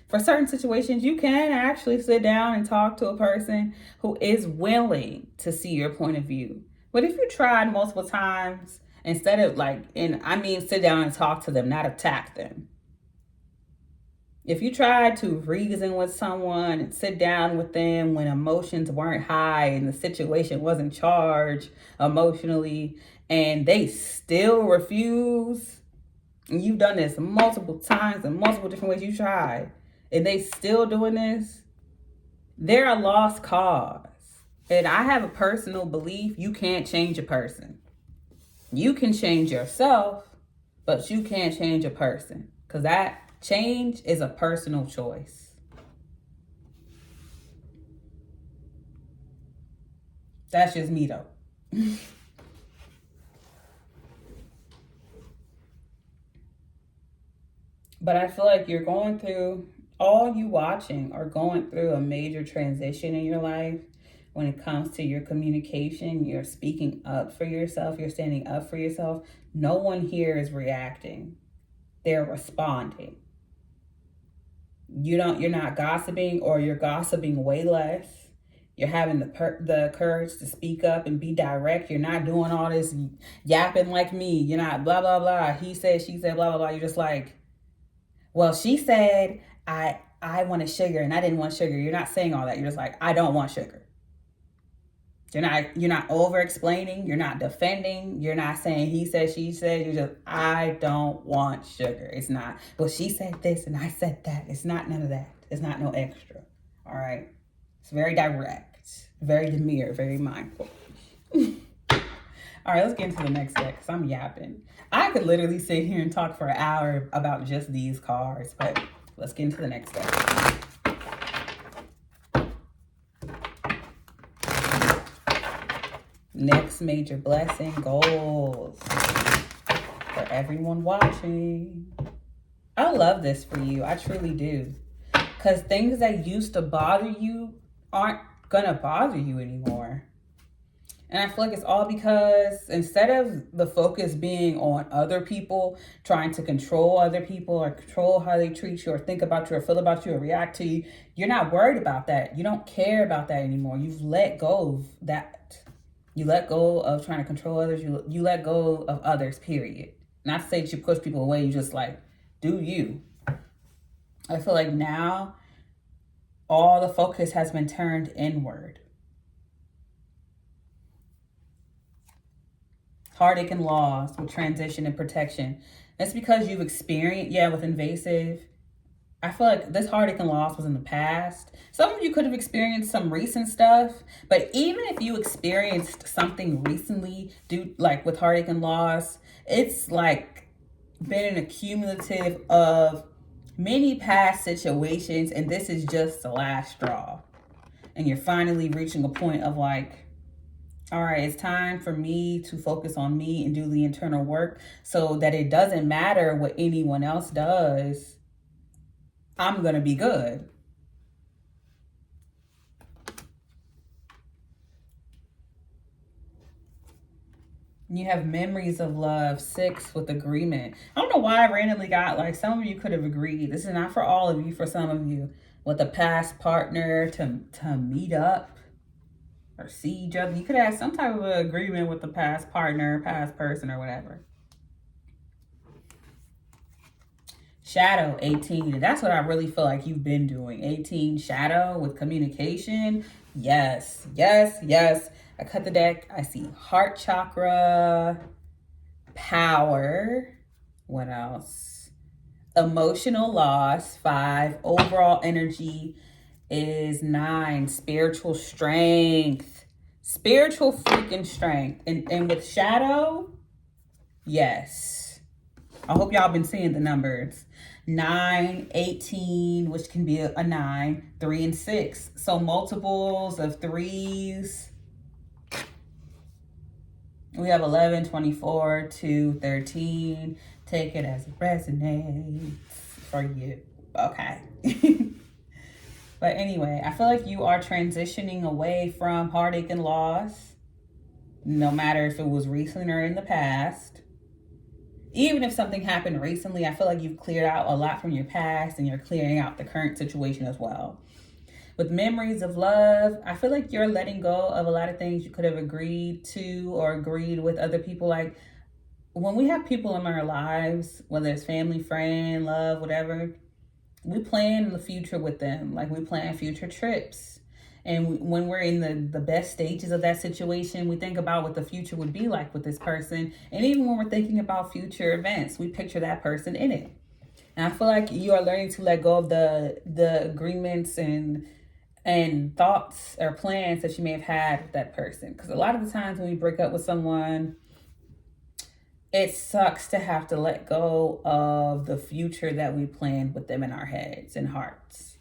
For certain situations, you can actually sit down and talk to a person who is willing to see your point of view. But if you tried multiple times, instead of sit down and talk to them, not attack them. If you tried to reason with someone and sit down with them when emotions weren't high and the situation wasn't charged emotionally, and they still refuse, and you've done this multiple times in multiple different ways you tried, and they still doing this, they're a lost cause. And I have a personal belief, you can't change a person. You can change yourself, but you can't change a person, because that change is a personal choice. That's just me though. But I feel like all you watching are going through a major transition in your life. When it comes to your communication, you're speaking up for yourself. You're standing up for yourself. No one here is reacting. They're responding. You're not gossiping, or you're gossiping way less. You're having the courage to speak up and be direct. You're not doing all this yapping like me. You're not blah, blah, blah. He said, she said, blah, blah, blah. You're just like, well, she said, I wanted sugar and I didn't want sugar. You're not saying all that. You're just like, I don't want sugar. You're not over explaining. You're not defending. You're not saying he said, she said. You're just, I don't want sugar. It's not, well, she said this and I said that. It's not none of that. It's not no extra. All right. It's very direct, very demure, very mindful. All right, let's get into the next deck because I'm yapping. I could literally sit here and talk for an hour about just these cards, but let's get into the next deck. Next major blessing, goals for everyone watching. I love this for you. I truly do. Because things that used to bother you aren't going to bother you anymore. And I feel like it's all because instead of the focus being on other people, trying to control other people or control how they treat you or think about you or feel about you or react to you, you're not worried about that. You don't care about that anymore. You've let go of that. You let go of trying to control others. You let go of others, period. Not to say that you push people away. You just like, do you. I feel like now all the focus has been turned inward. Heartache and loss with transition and protection. That's because you've experienced, with invasive. I feel like this heartache and loss was in the past. Some of you could have experienced some recent stuff, but even if you experienced something recently, like with heartache and loss, it's like been an accumulative of many past situations, and this is just the last straw. And you're finally reaching a point of like, all right, it's time for me to focus on me and do the internal work so that it doesn't matter what anyone else does. I'm going to be good. You have memories of love, 6 with agreement. I don't know why I randomly got, like, some of you could have agreed. This is not for all of you, for some of you. With a past partner to meet up or see each other. You could have some type of agreement with the past partner, past person, or whatever. Shadow, 18. That's what I really feel like you've been doing. 18, shadow with communication. Yes, yes, yes. I cut the deck. I see heart chakra, power. What else? Emotional loss, 5. Overall energy is 9. Spiritual strength. Spiritual freaking strength. And with shadow, yes. I hope y'all been seeing the numbers. 9, 18, which can be a 9, 3 and 6. So multiples of 3s. We have 11, 24, 2, 13. Take it as it resonates for you. Okay. But anyway, I feel like you are transitioning away from heartache and loss, no matter if it was recent or in the past. Even if something happened recently, I feel like you've cleared out a lot from your past and you're clearing out the current situation as well. With memories of love, I feel like you're letting go of a lot of things you could have agreed to or agreed with other people. Like, when we have people in our lives, whether it's family, friend, love, whatever, we plan the future with them. Like, we plan future trips. And when we're in the best stages of that situation, we think about what the future would be like with this person. And even when we're thinking about future events, we picture that person in it. And I feel like you are learning to let go of the agreements and thoughts or plans that you may have had with that person. Because a lot of the times when we break up with someone, it sucks to have to let go of the future that we planned with them in our heads and hearts.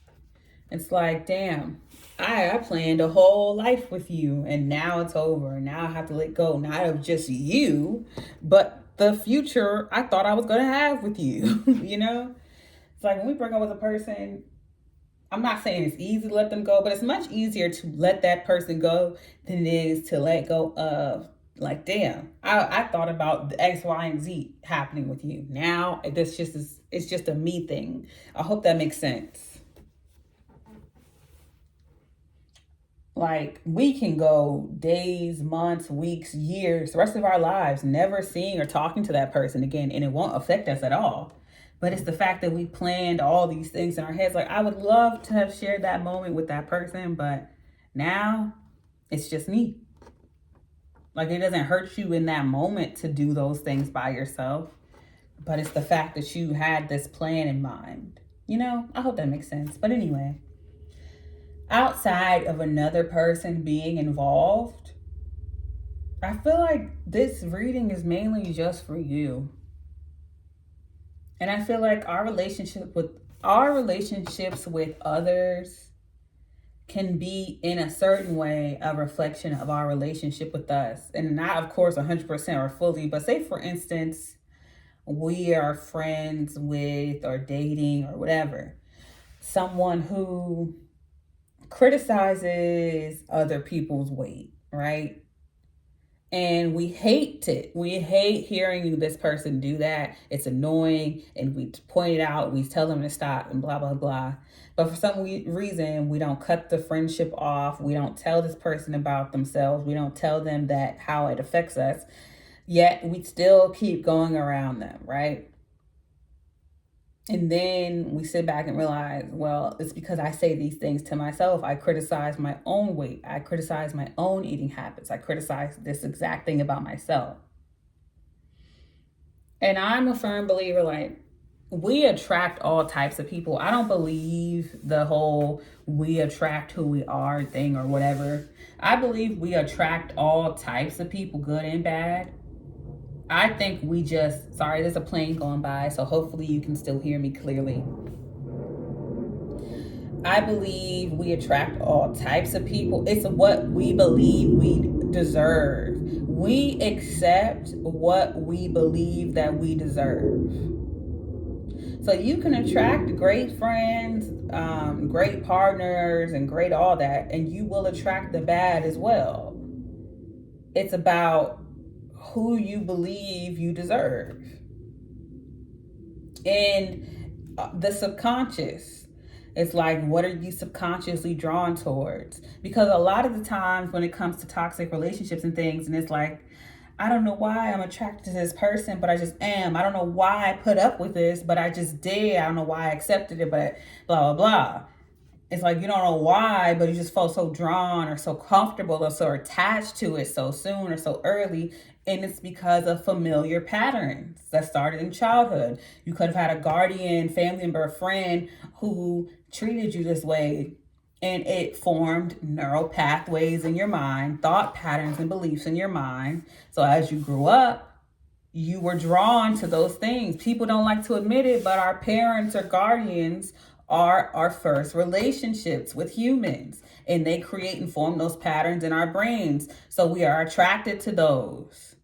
It's like, damn, I planned a whole life with you and now it's over. Now I have to let go, not of just you, but the future I thought I was going to have with you. You know? It's like when we break up with a person, I'm not saying it's easy to let them go, but it's much easier to let that person go than it is to let go of, like, damn, I thought about the X, Y, and Z happening with you. Now it's just a me thing. I hope that makes sense. Like, we can go days, months, weeks, years, the rest of our lives never seeing or talking to that person again, and it won't affect us at all. But it's the fact that we planned all these things in our heads. Like, I would love to have shared that moment with that person, but now it's just me. Like, it doesn't hurt you in that moment to do those things by yourself, but it's the fact that you had this plan in mind. You know, I hope that makes sense. But anyway, outside of another person being involved, I feel like this reading is mainly just for you. And I feel like our relationships with others can be, in a certain way, a reflection of our relationship with us. And not, of course, 100% or fully, but say, for instance, we are friends with or dating or whatever, someone who criticizes other people's weight, right? And we hate it. We hate hearing this person do that. It's annoying. And we point it out. We tell them to stop and blah, blah, blah. But for some reason, we don't cut the friendship off. We don't tell this person about themselves. We don't tell them that how it affects us. Yet we still keep going around them, right? And then we sit back and realize, well, it's because I say these things to myself. I criticize my own weight. I criticize my own eating habits. I criticize this exact thing about myself. And I'm a firm believer, like, we attract all types of people. I don't believe the whole we attract who we are thing or whatever. I believe we attract all types of people, good and bad. I think we just, sorry, there's a plane going by, so hopefully you can still hear me clearly. I believe we attract all types of people. It's what we believe we deserve. We accept what we believe that we deserve. So you can attract great friends, great partners, and great all that, and you will attract the bad as well. It's about who you believe you deserve. And the subconscious, it's like, what are you subconsciously drawn towards? Because a lot of the times when it comes to toxic relationships and things, and it's like, I don't know why I'm attracted to this person, but I just am. I don't know why I put up with this, but I just did. I don't know why I accepted it, but blah, blah, blah. It's like, you don't know why, but you just felt so drawn or so comfortable or so attached to it so soon or so early. And it's because of familiar patterns that started in childhood. You could have had a guardian, family member, friend who treated you this way, and it formed neural pathways in your mind, thought patterns and beliefs in your mind. So as you grew up, you were drawn to those things. People don't like to admit it, but our parents or guardians are our first relationships with humans, and they create and form those patterns in our brains. So we are attracted to those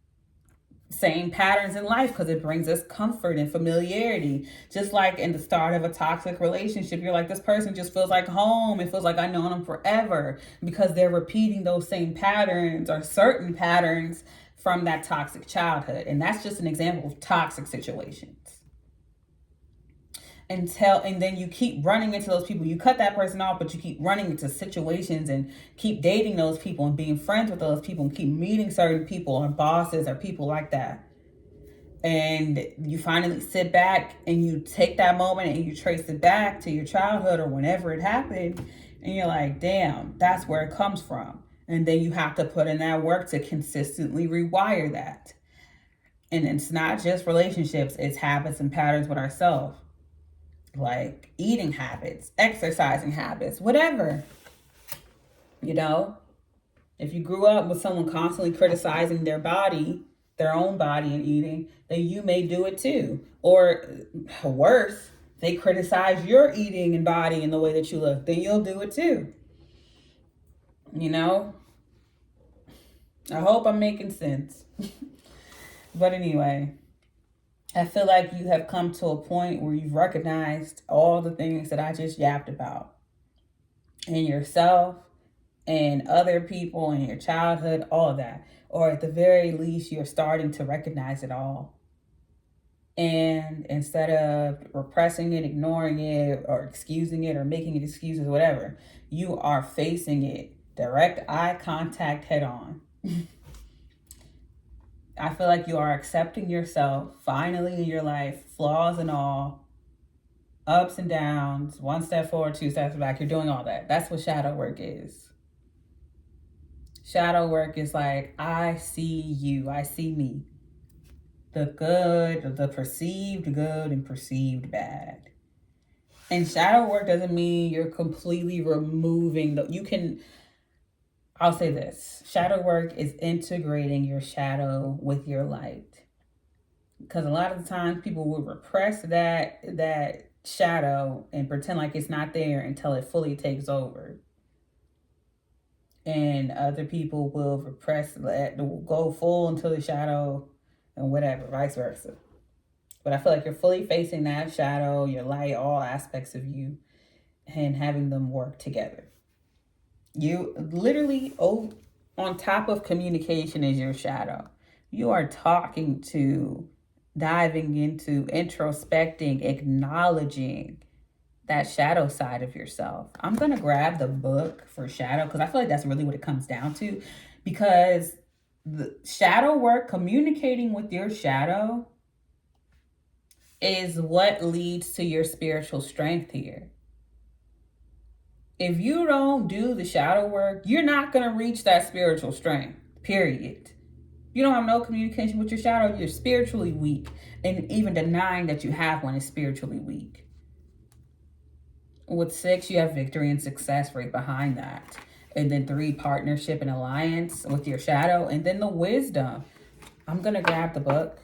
same patterns in life because it brings us comfort and familiarity. Just like in the start of a toxic relationship, you're like, this person just feels like home. It feels like I've known them forever, because they're repeating those same patterns or certain patterns from that toxic childhood. And that's just an example of toxic situations. And then you keep running into those people. You cut that person off, but you keep running into situations and keep dating those people and being friends with those people and keep meeting certain people or bosses or people like that. And you finally sit back and you take that moment and you trace it back to your childhood or whenever it happened. And you're like, damn, that's where it comes from. And then you have to put in that work to consistently rewire that. And it's not just relationships, it's habits and patterns with ourselves. Like eating habits, exercising habits, whatever. You know, if you grew up with someone constantly criticizing their body, their own body and eating, then you may do it too. Or worse, they criticize your eating and body and the way that you look, then you'll do it too. You know, I hope I'm making sense. But anyway, I feel like you have come to a point where you've recognized all the things that I just yapped about in yourself and other people in your childhood, all of that. Or at the very least, you're starting to recognize it all. And instead of repressing it, ignoring it, or excusing it, or making it excuses, whatever, you are facing it, direct eye contact, head on. I feel like you are accepting yourself finally in your life, flaws and all, ups and downs, one step forward, two steps back. You're doing all that. That's what shadow work is. Shadow work is like, I see you, I see me. The good, the perceived good and perceived bad. And shadow work doesn't mean you're completely removing I'll say this. Shadow work is integrating your shadow with your light. Because a lot of the times people will repress that shadow and pretend like it's not there until it fully takes over. And other people will repress that, will go full into the shadow and whatever, vice versa. But I feel like you're fully facing that shadow, your light, all aspects of you, and having them work together. You literally, on top of communication is your shadow. You are talking to, diving into, introspecting, acknowledging that shadow side of yourself. I'm going to grab the book for shadow because I feel like that's really what it comes down to. Because the shadow work, communicating with your shadow, is what leads to your spiritual strength here. If you don't do the shadow work, you're not going to reach that spiritual strength, period. You don't have no communication with your shadow, you're spiritually weak. And even denying that you have one is spiritually weak. With 6, you have victory and success right behind that. And then 3, partnership and alliance with your shadow. And then the wisdom. I'm going to grab the book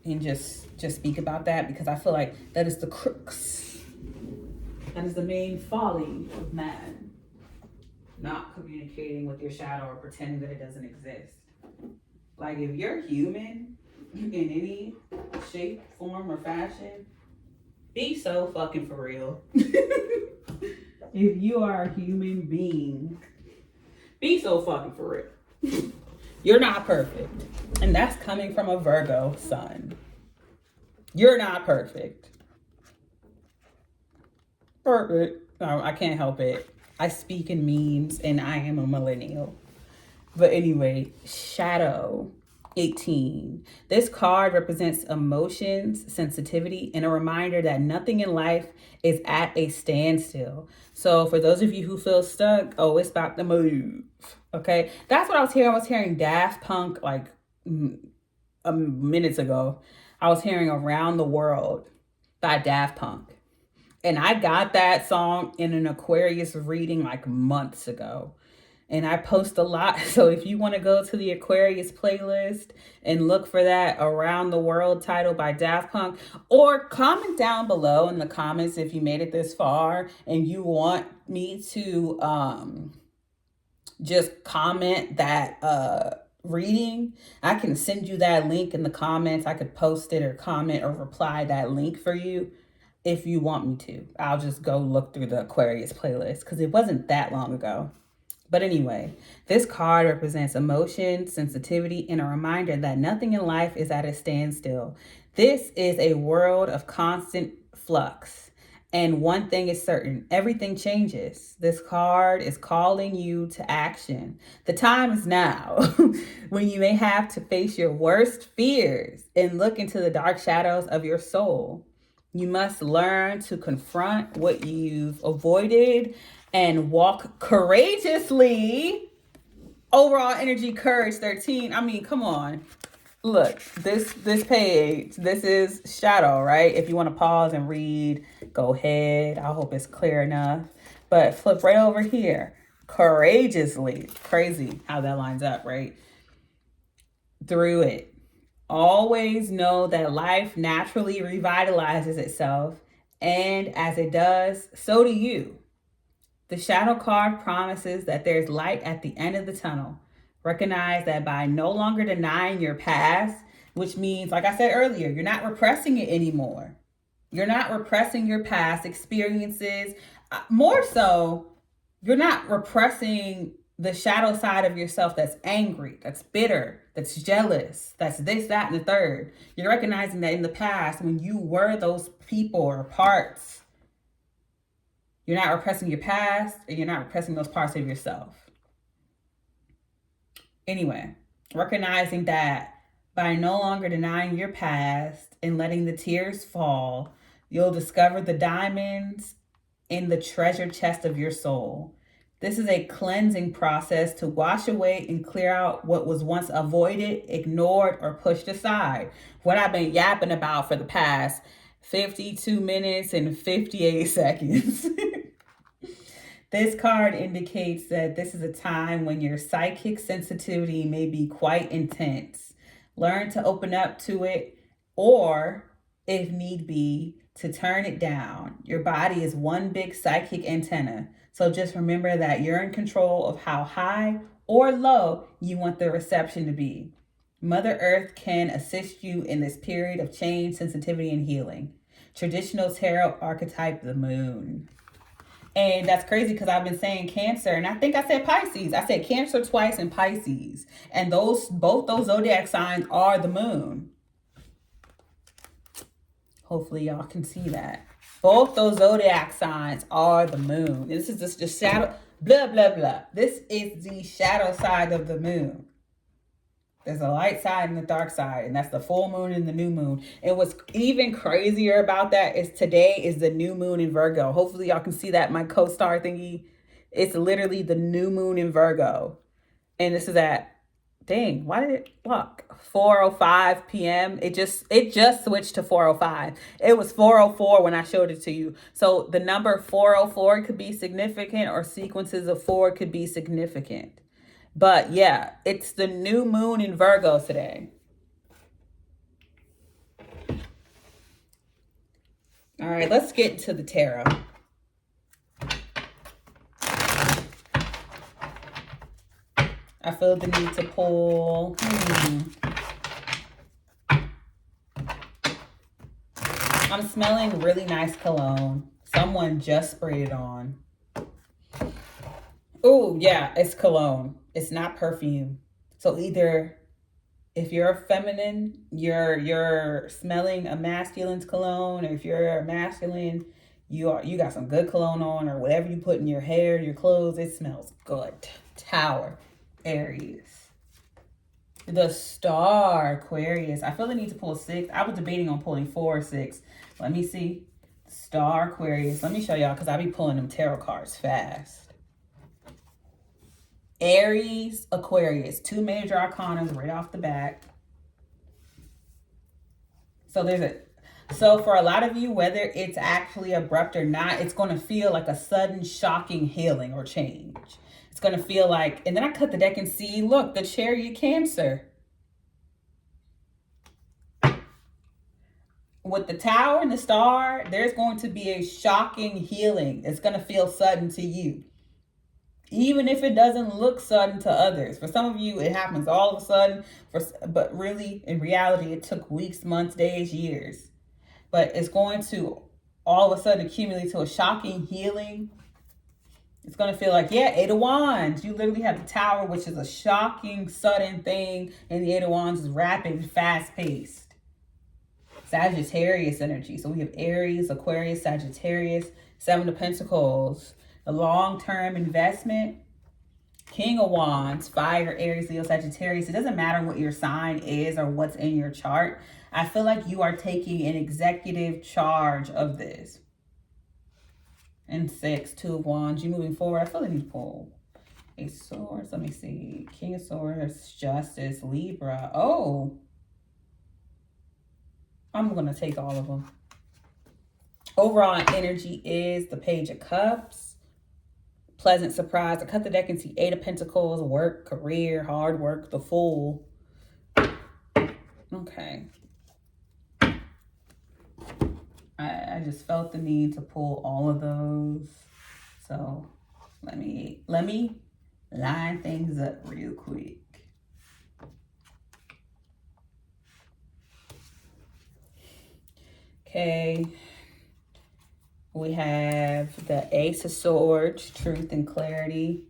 and just speak about that, because I feel like that is the crux. That is the main folly of man. Not communicating with your shadow or pretending that it doesn't exist. Like, if you're human in any shape, form, or fashion, be so fucking for real. If you are a human being, be so fucking for real. You're not perfect. And that's coming from a Virgo sun. You're not perfect. Perfect. No, I can't help it. I speak in memes and I am a millennial. But anyway, Shadow 18. This card represents emotions, sensitivity, and a reminder that nothing in life is at a standstill. So for those of you who feel stuck, oh, it's about to move. Okay, that's what I was hearing. I was hearing Daft Punk like minutes ago. I was hearing Around the World by Daft Punk. And I got that song in an Aquarius reading like months ago. And I post a lot. So if you want to go to the Aquarius playlist and look for that Around the World title by Daft Punk, or comment down below in the comments if you made it this far and you want me to just comment that reading, I can send you that link in the comments. I could post it or comment or reply that link for you if you want me to. I'll just go look through the Aquarius playlist because it wasn't that long ago. But anyway, this card represents emotion, sensitivity, and a reminder that nothing in life is at a standstill. This is a world of constant flux. And one thing is certain, everything changes. This card is calling you to action. The time is now when you may have to face your worst fears and look into the dark shadows of your soul. You must learn to confront what you've avoided and walk courageously. Overall energy, courage 13. I mean, come on. Look, this page, this is Shadow, right? If you want to pause and read, go ahead. I hope it's clear enough. But flip right over here. Courageously. Crazy how that lines up, right? Through it. Always know that life naturally revitalizes itself. And as it does, so do you. The Shadow card promises that there's light at the end of the tunnel. Recognize that by no longer denying your past, which means, like I said earlier, you're not repressing it anymore. You're not repressing your past experiences. More so, you're not repressing the shadow side of yourself that's angry, that's bitter, that's jealous, that's this, that, and the third. You're recognizing that in the past, when you were those people or parts, you're not repressing your past and you're not repressing those parts of yourself. Anyway, recognizing that by no longer denying your past and letting the tears fall, you'll discover the diamonds in the treasure chest of your soul. This is a cleansing process to wash away and clear out what was once avoided, ignored, or pushed aside. What I've been yapping about for the past 52 minutes and 58 seconds. This card indicates that this is a time when your psychic sensitivity may be quite intense. Learn to open up to it, or, if need be, to turn it down. Your body is one big psychic antenna. So just remember that you're in control of how high or low you want the reception to be. Mother Earth can assist you in this period of change, sensitivity, and healing. Traditional tarot archetype, the moon. And that's crazy because I've been saying Cancer, and I think I said Pisces. I said Cancer twice and Pisces. And both those zodiac signs are the moon. Hopefully y'all can see that. Both those zodiac signs are the moon. This is just the shadow, blah, blah, blah. This is the shadow side of the moon. There's a light side and a dark side, and that's the full moon and the new moon. And what's even crazier about that is today is the new moon in Virgo. Hopefully y'all can see that, my co-star thingy. It's literally the new moon in Virgo. And this is at, dang, why did it look? 4:05 p.m. It just switched to 4:05. It was 4:04 when I showed it to you. So the number 4:04 could be significant, or sequences of 4 could be significant. But yeah, it's the new moon in Virgo today. All right, let's get into the tarot. I feel the need to pull. I'm smelling really nice cologne. Someone just sprayed it on. Oh, yeah, it's cologne. It's not perfume. So either if you're a feminine, you're smelling a masculine's cologne, or if you're a masculine, you got some good cologne on, or whatever you put in your hair, your clothes, it smells good. Tower, Aries. The Star, Aquarius. I feel the need to pull 6. I was debating on pulling 4 or 6. Let me see. Star, Aquarius. Let me show y'all, because I be pulling them tarot cards fast. Aries, Aquarius. 2 major arcanas right off the bat. So for a lot of you, whether it's actually abrupt or not, it's going to feel like a sudden shocking healing or change. It's going to feel like, and then I cut the deck and see, look, the Chariot, Cancer. With the Tower and the Star, there's going to be a shocking healing. It's going to feel sudden to you, even if it doesn't look sudden to others. For some of you, it happens all of a sudden, but really, in reality, it took weeks, months, days, years. But it's going to all of a sudden accumulate to a shocking healing. It's going to feel like, yeah, 8 of Wands. You literally have the Tower, which is a shocking, sudden thing. And the 8 of Wands is rapid, fast-paced. Sagittarius energy. So we have Aries, Aquarius, Sagittarius, 7 of Pentacles. A long-term investment. King of Wands, Fire, Aries, Leo, Sagittarius. It doesn't matter what your sign is or what's in your chart. I feel like you are taking an executive charge of this. And 6, 2 of Wands. You moving forward. I feel like you pull Ace of Swords. Let me see. King of Swords, Justice, Libra. Oh. I'm going to take all of them. Overall energy is the Page of Cups. Pleasant surprise. I cut the deck and see 8 of Pentacles, work, career, hard work, the Fool. Okay. I just felt the need to pull all of those. So let me line things up real quick. Okay. We have the Ace of Swords, truth and clarity.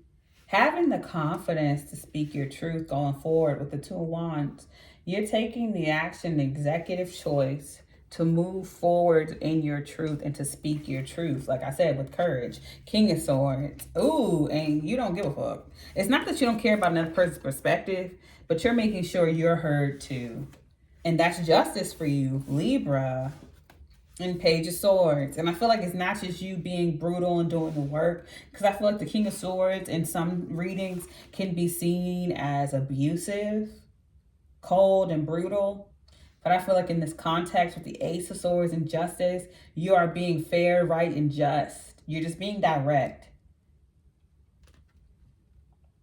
Having the confidence to speak your truth going forward with the 2 of Wands. You're taking the action, the executive choice to move forward in your truth and to speak your truth. Like I said, with courage. King of Swords. Ooh, and you don't give a fuck. It's not that you don't care about another person's perspective, but you're making sure you're heard too. And that's justice for you, Libra. And Page of Swords. And I feel like it's not just you being brutal and doing the work, because I feel like the King of Swords in some readings can be seen as abusive, cold, and brutal. But I feel like in this context with the Ace of Swords and Justice, you are being fair, right, and just. You're just being direct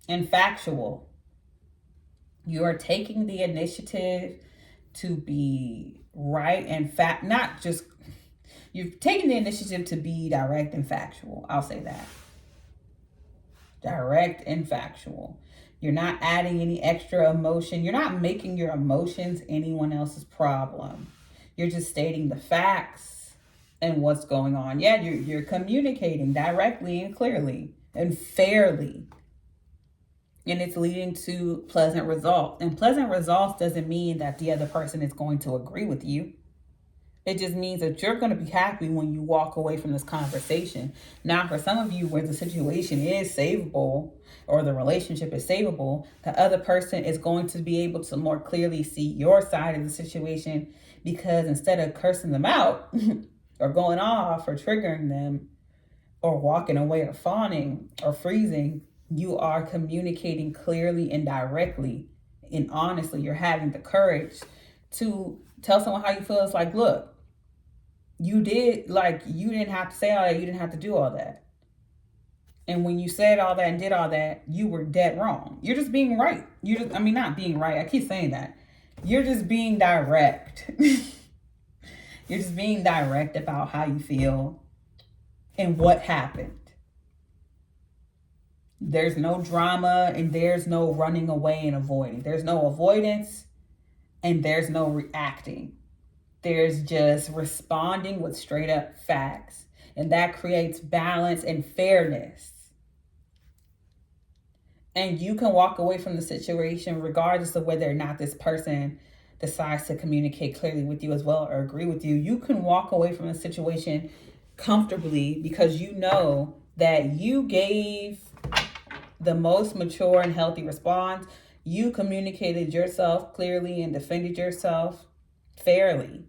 and factual. You are taking the initiative to be right and not just, you've taken the initiative to be direct and factual. I'll say that. Direct and factual. You're not adding any extra emotion. You're not making your emotions anyone else's problem. You're just stating the facts and what's going on. Yeah, you're communicating directly and clearly and fairly. And it's leading to pleasant results. And pleasant results doesn't mean that the other person is going to agree with you. It just means that you're going to be happy when you walk away from this conversation. Now, for some of you where the situation is savable or the relationship is savable, the other person is going to be able to more clearly see your side of the situation, because instead of cursing them out or going off or triggering them or walking away or fawning or freezing, you are communicating clearly and directly and honestly. You're having the courage to tell someone how you feel. It's like, look, you didn't have to say all that. You didn't have to do all that. And when you said all that and did all that, you were dead wrong. You're just being right. Not being right. I keep saying that. You're just being direct. You're just being direct about how you feel and what happened. There's no drama and there's no running away and avoiding. There's no avoidance and there's no reacting. There's just responding with straight up facts. And that creates balance and fairness. And you can walk away from the situation regardless of whether or not this person decides to communicate clearly with you as well or agree with you. You can walk away from the situation comfortably because you know that you gave the most mature and healthy response. You communicated yourself clearly and defended yourself fairly.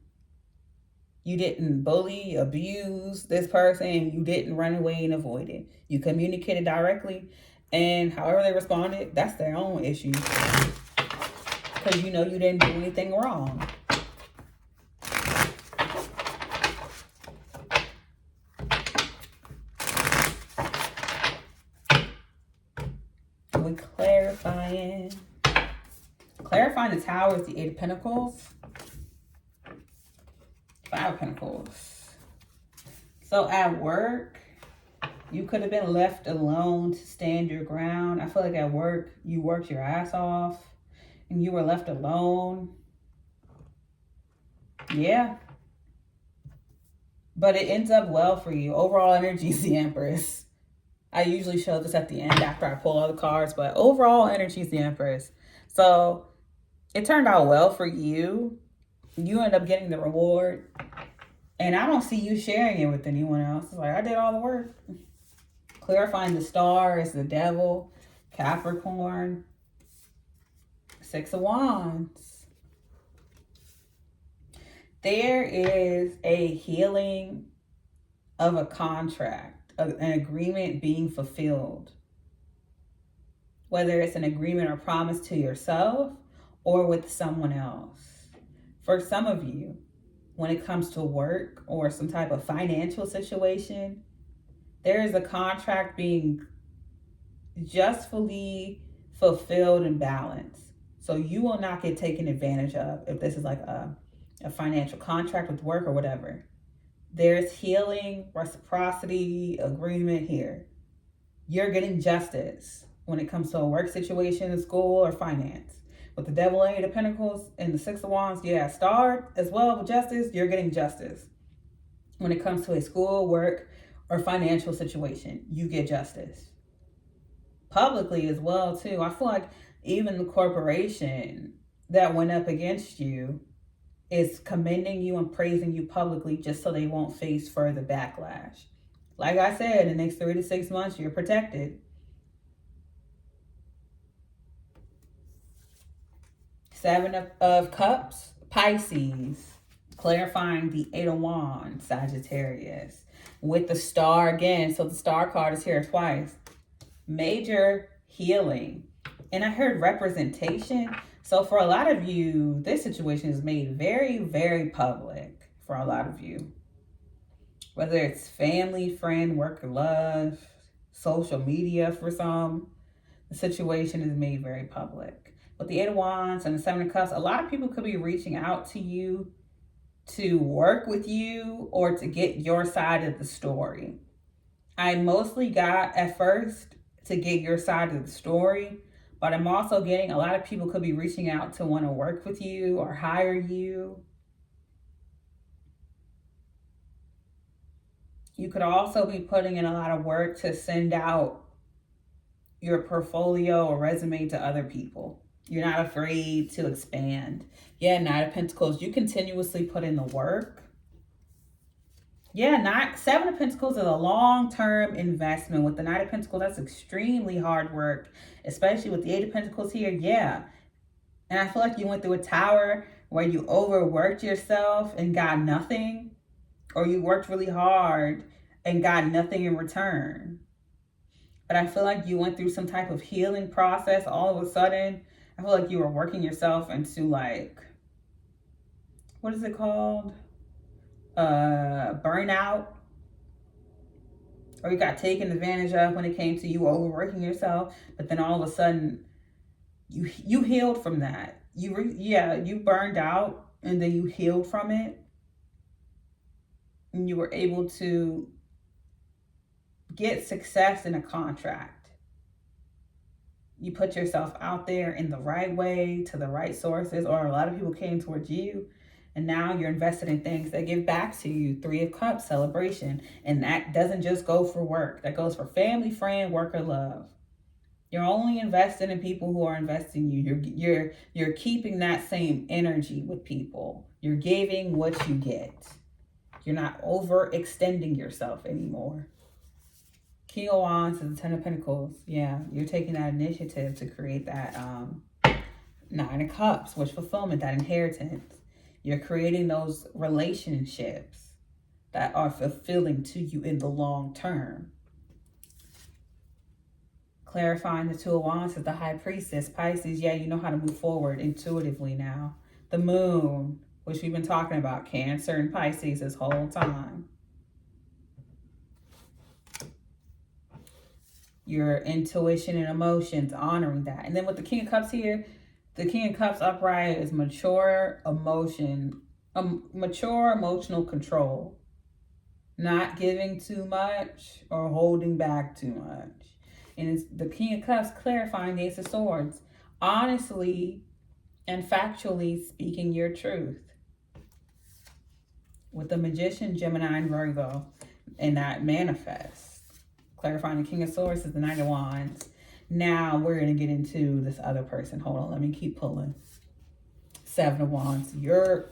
You didn't bully, abuse this person. You didn't run away and avoid it. You communicated directly, and however they responded, that's their own issue. Because you know you didn't do anything wrong. We're clarifying the Tower is the Eight of Pentacles. Five of Pentacles. So at work, you could have been left alone to stand your ground. I feel like at work, you worked your ass off and you were left alone. Yeah. But it ends up well for you. Overall energy is the Empress. I usually show this at the end after I pull all the cards, but overall energy is the Empress. So it turned out well for you. You end up getting the reward. And I don't see you sharing it with anyone else. It's like, I did all the work. Clarifying the Star is the Devil, Capricorn, Six of Wands. There is a healing of a contract, an agreement being fulfilled. Whether it's an agreement or promise to yourself or with someone else. For some of you, when it comes to work or some type of financial situation, there is a contract being justly fulfilled and balanced. So you will not get taken advantage of if this is like a financial contract with work or whatever. There's healing, reciprocity, agreement here. You're getting justice when it comes to a work situation, in school, or finance. With the Devil, Eight of Pentacles, and the Six of Wands, yeah, Star as well with justice, you're getting justice. When it comes to a school, work, or financial situation, you get justice. Publicly as well, too. I feel like even the corporation that went up against you is commending you and praising you publicly just so they won't face further backlash. Like I said, in the next 3 to 6 months, you're protected. Seven of Cups, Pisces, clarifying the Eight of Wands, Sagittarius, with the Star again. So the Star card is here twice. Major healing. And I heard representation. So for a lot of you, this situation is made very, very public for a lot of you. Whether it's family, friend, work, or love, social media for some, the situation is made very public. With the Eight of Wands and the Seven of Cups, a lot of people could be reaching out to you to work with you or to get your side of the story. I mostly got at first to get your side of the story, but I'm also getting a lot of people could be reaching out to want to work with you or hire you. You could also be putting in a lot of work to send out your portfolio or resume to other people. You're not afraid to expand. Yeah, Knight of Pentacles, you continuously put in the work. Yeah, Seven of Pentacles is a long-term investment. With the Knight of Pentacles, that's extremely hard work, especially with the Eight of Pentacles here. Yeah. And I feel like you went through a tower where you overworked yourself and got nothing, or you worked really hard and got nothing in return. But I feel like you went through some type of healing process all of a sudden. I feel like you were working yourself into like, what is it called? Burnout. Or you got taken advantage of when it came to you overworking yourself. But then all of a sudden, you healed from that. You burned out and then you healed from it. And you were able to get success in a contract. You put yourself out there in the right way, to the right sources, or a lot of people came towards you, and now you're invested in things that give back to you. Three of Cups, celebration. And that doesn't just go for work. That goes for family, friend, work, or love. You're only investing in people who are investing in you. You're keeping that same energy with people. You're giving what you get. You're not overextending yourself anymore. King of Wands is the Ten of Pentacles. Yeah, you're taking that initiative to create that Nine of Cups, wish fulfillment, that inheritance. You're creating those relationships that are fulfilling to you in the long term. Clarifying the Two of Wands is the High Priestess. Pisces, yeah, you know how to move forward intuitively now. The Moon, which we've been talking about, Cancer and Pisces this whole time. Your intuition and emotions, honoring that. And then with the King of Cups here, the King of Cups upright is mature emotion, mature emotional control. Not giving too much or holding back too much. And it's the King of Cups clarifying the Ace of Swords. Honestly and factually speaking your truth. With the Magician, Gemini, and Virgo. And that manifests. Clarifying the King of Swords is the Knight of Wands. Now we're going to get into this other person. Hold on, let me keep pulling. Seven of Wands.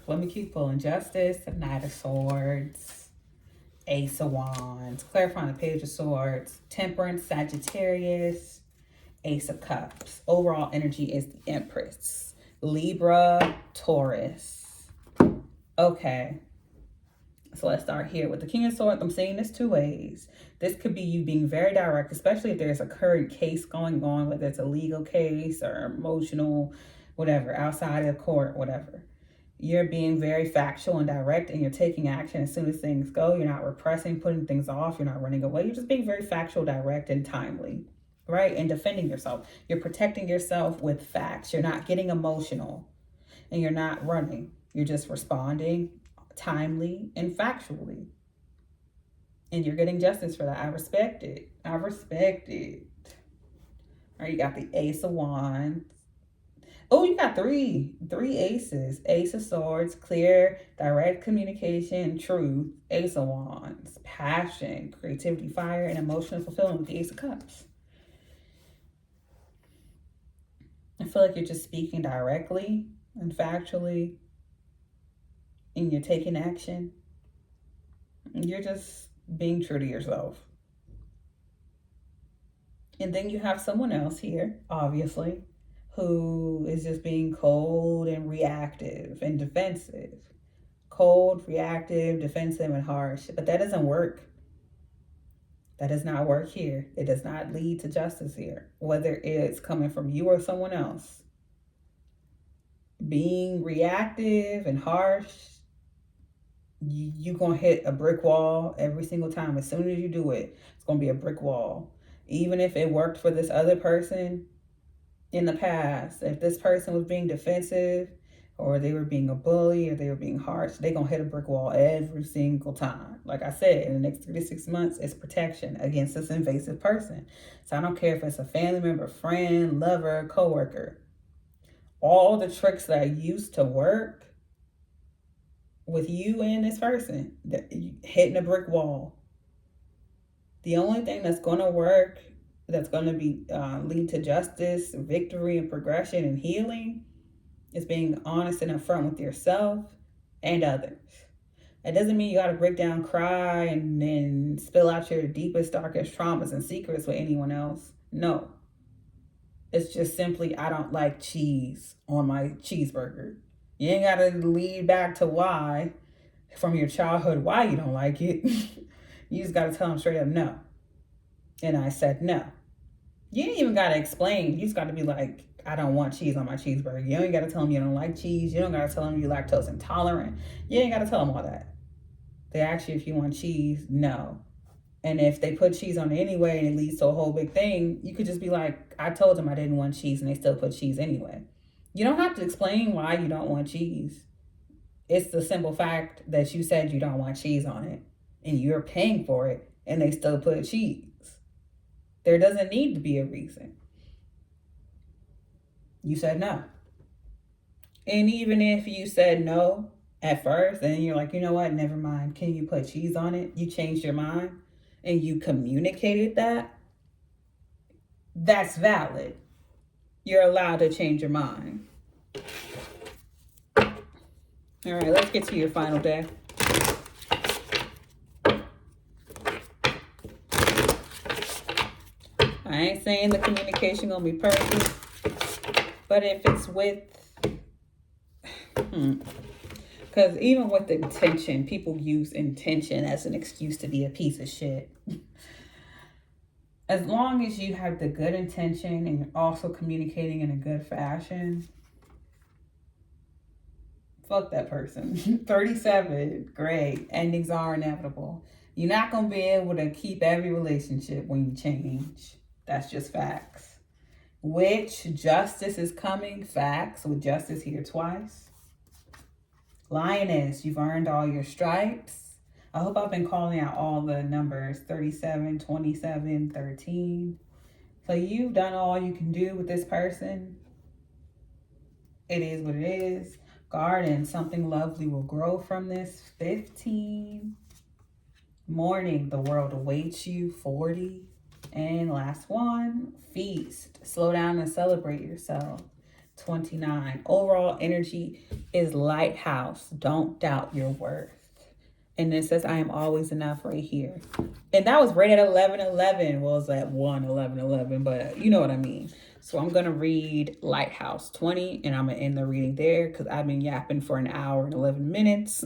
Let me keep pulling. Justice, Knight of Swords, Ace of Wands. Clarifying the Page of Swords. Temperance, Sagittarius, Ace of Cups. Overall energy is the Empress. Libra, Taurus. Okay. So let's start here with the King of Swords. I'm saying this two ways. This could be you being very direct, especially if there's a current case going on, whether it's a legal case or emotional, whatever, outside of court, whatever. You're being very factual and direct, and you're taking action as soon as things go. You're not repressing, putting things off. You're not running away. You're just being very factual, direct, and timely, right? And defending yourself. You're protecting yourself with facts. You're not getting emotional, and you're not running. You're just responding timely and factually, and you're getting justice for that. I respect it. I respect it. All right, you got the Ace of Wands. Oh, you got three aces. Ace of Swords, clear, direct communication, truth. Ace of Wands, passion, creativity, fire, and emotional fulfillment with the Ace of Cups. I feel like you're just speaking directly and factually, and you're taking action. You're just being true to yourself. And then you have someone else here, obviously, who is just being cold and reactive and defensive. Cold, reactive, defensive, and harsh. But that doesn't work. That does not work here. It does not lead to justice here, whether it's coming from you or someone else. Being reactive and harsh, you're going to hit a brick wall every single time. As soon as you do it, it's going to be a brick wall. Even if it worked for this other person in the past, if this person was being defensive or they were being a bully or they were being harsh, they're going to hit a brick wall every single time. Like I said, in the next 3 to 6 months, it's protection against this invasive person. So I don't care if it's a family member, friend, lover, coworker. All the tricks that used to work with you and this person, hitting a brick wall. The only thing that's going to work, that's going to be lead to justice, victory, and progression and healing is being honest and upfront with yourself and others. It doesn't mean you got to break down, cry, and then spill out your deepest, darkest traumas and secrets with anyone else. No. It's just simply, I don't like cheese on my cheeseburger. You ain't got to lead back to why, from your childhood, why you don't like it. You just got to tell them straight up no. And I said no. You ain't even got to explain. You just got to be like, I don't want cheese on my cheeseburger. You ain't got to tell them you don't like cheese. You don't got to tell them you're lactose intolerant. You ain't got to tell them all that. They ask you if you want cheese, no. And if they put cheese on it anyway and it leads to a whole big thing, you could just be like, I told them I didn't want cheese and they still put cheese anyway. You don't have to explain why you don't want cheese. It's the simple fact that you said you don't want cheese on it and you're paying for it and they still put cheese. There doesn't need to be a reason. You said no. And even if you said no at first and you're like, you know what, never mind, can you put cheese on it? You changed your mind and you communicated that. that's valid. You're allowed to change your mind. All right, let's get to your final deck. I ain't saying the communication gonna be perfect, but if it's with, because even with intention, people use intention as an excuse to be a piece of shit. As long as you have the good intention and you're also communicating in a good fashion, fuck that person. 37, great. Endings are inevitable. You're not going to be able to keep every relationship when you change. That's just facts. Which justice is coming? Facts, with justice here twice. Lioness, you've earned all your stripes. I hope I've been calling out all the numbers, 37, 27, 13. So you've done all you can do with this person. It is what it is. Garden, something lovely will grow from this, 15. Morning, the world awaits you, 40. And last one, feast. Slow down and celebrate yourself, 29. Overall energy is lighthouse. Don't doubt your worth. And it says, I am always enough right here. And that was right at 11:11. Well, it's at 1:11:11, but you know what I mean. So I'm going to read Lighthouse 20, and I'm going to end the reading there because I've been yapping for an hour and 11 minutes.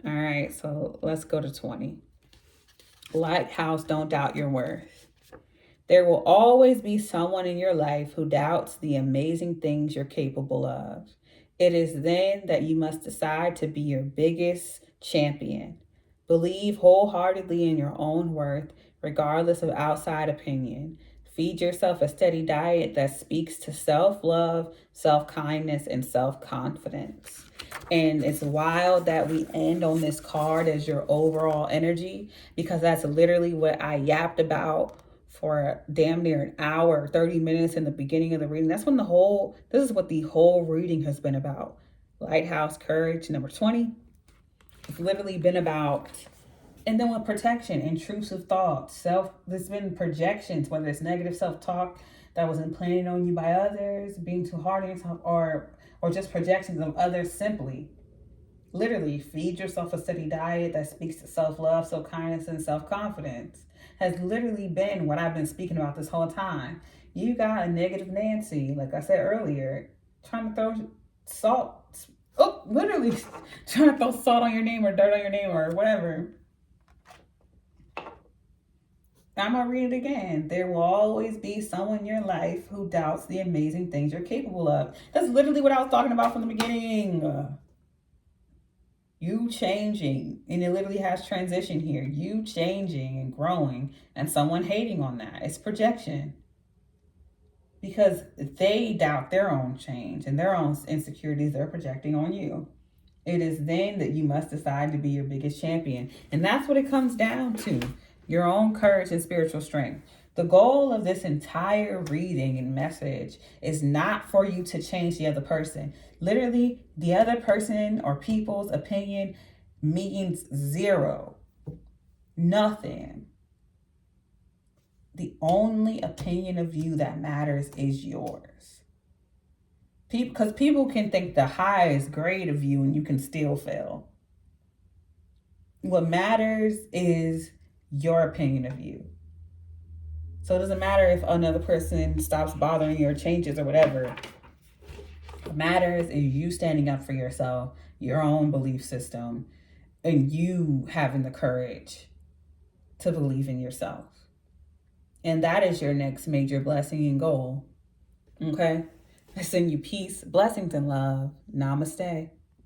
All right, so let's go to 20. Lighthouse, don't doubt your worth. There will always be someone in your life who doubts the amazing things you're capable of. It is then that you must decide to be your biggest champion. Believe wholeheartedly in your own worth, regardless of outside opinion. Feed yourself a steady diet that speaks to self-love, self-kindness, and self-confidence. And it's wild that we end on this card as your overall energy, because that's literally what I yapped about for damn near an hour, 30 minutes in the beginning of the reading. That's when this is what the whole reading has been about. Lighthouse, courage, number 20. It's literally been about, and then with protection, intrusive thoughts, there's been projections, whether it's negative self-talk that was implanted on you by others, being too hard on yourself, or just projections of others simply. Literally, feed yourself a steady diet that speaks to self-love, self-kindness, and self-confidence. Has literally been what I've been speaking about this whole time. You got a negative Nancy, like I said earlier, trying to throw salt, literally trying to throw salt on your name or dirt on your name or whatever. I'm going to read it again. There will always be someone in your life who doubts the amazing things you're capable of. That's literally what I was talking about from the beginning. You changing, and it literally has transition here. You changing and growing, and someone hating on that. It's projection. Because they doubt their own change and their own insecurities they're projecting on you. It is then that you must decide to be your biggest champion. And that's what it comes down to. Your own courage and spiritual strength. The goal of this entire reading and message is not for you to change the other person. Literally, the other person or people's opinion means zero. Nothing. The only opinion of you that matters is yours. Because people can think the highest grade of you and you can still fail. What matters is your opinion of you. So it doesn't matter if another person stops bothering you or changes or whatever. What matters is you standing up for yourself, your own belief system, and you having the courage to believe in yourself. And that is your next major blessing and goal. Okay? I send you peace, blessings, and love. Namaste.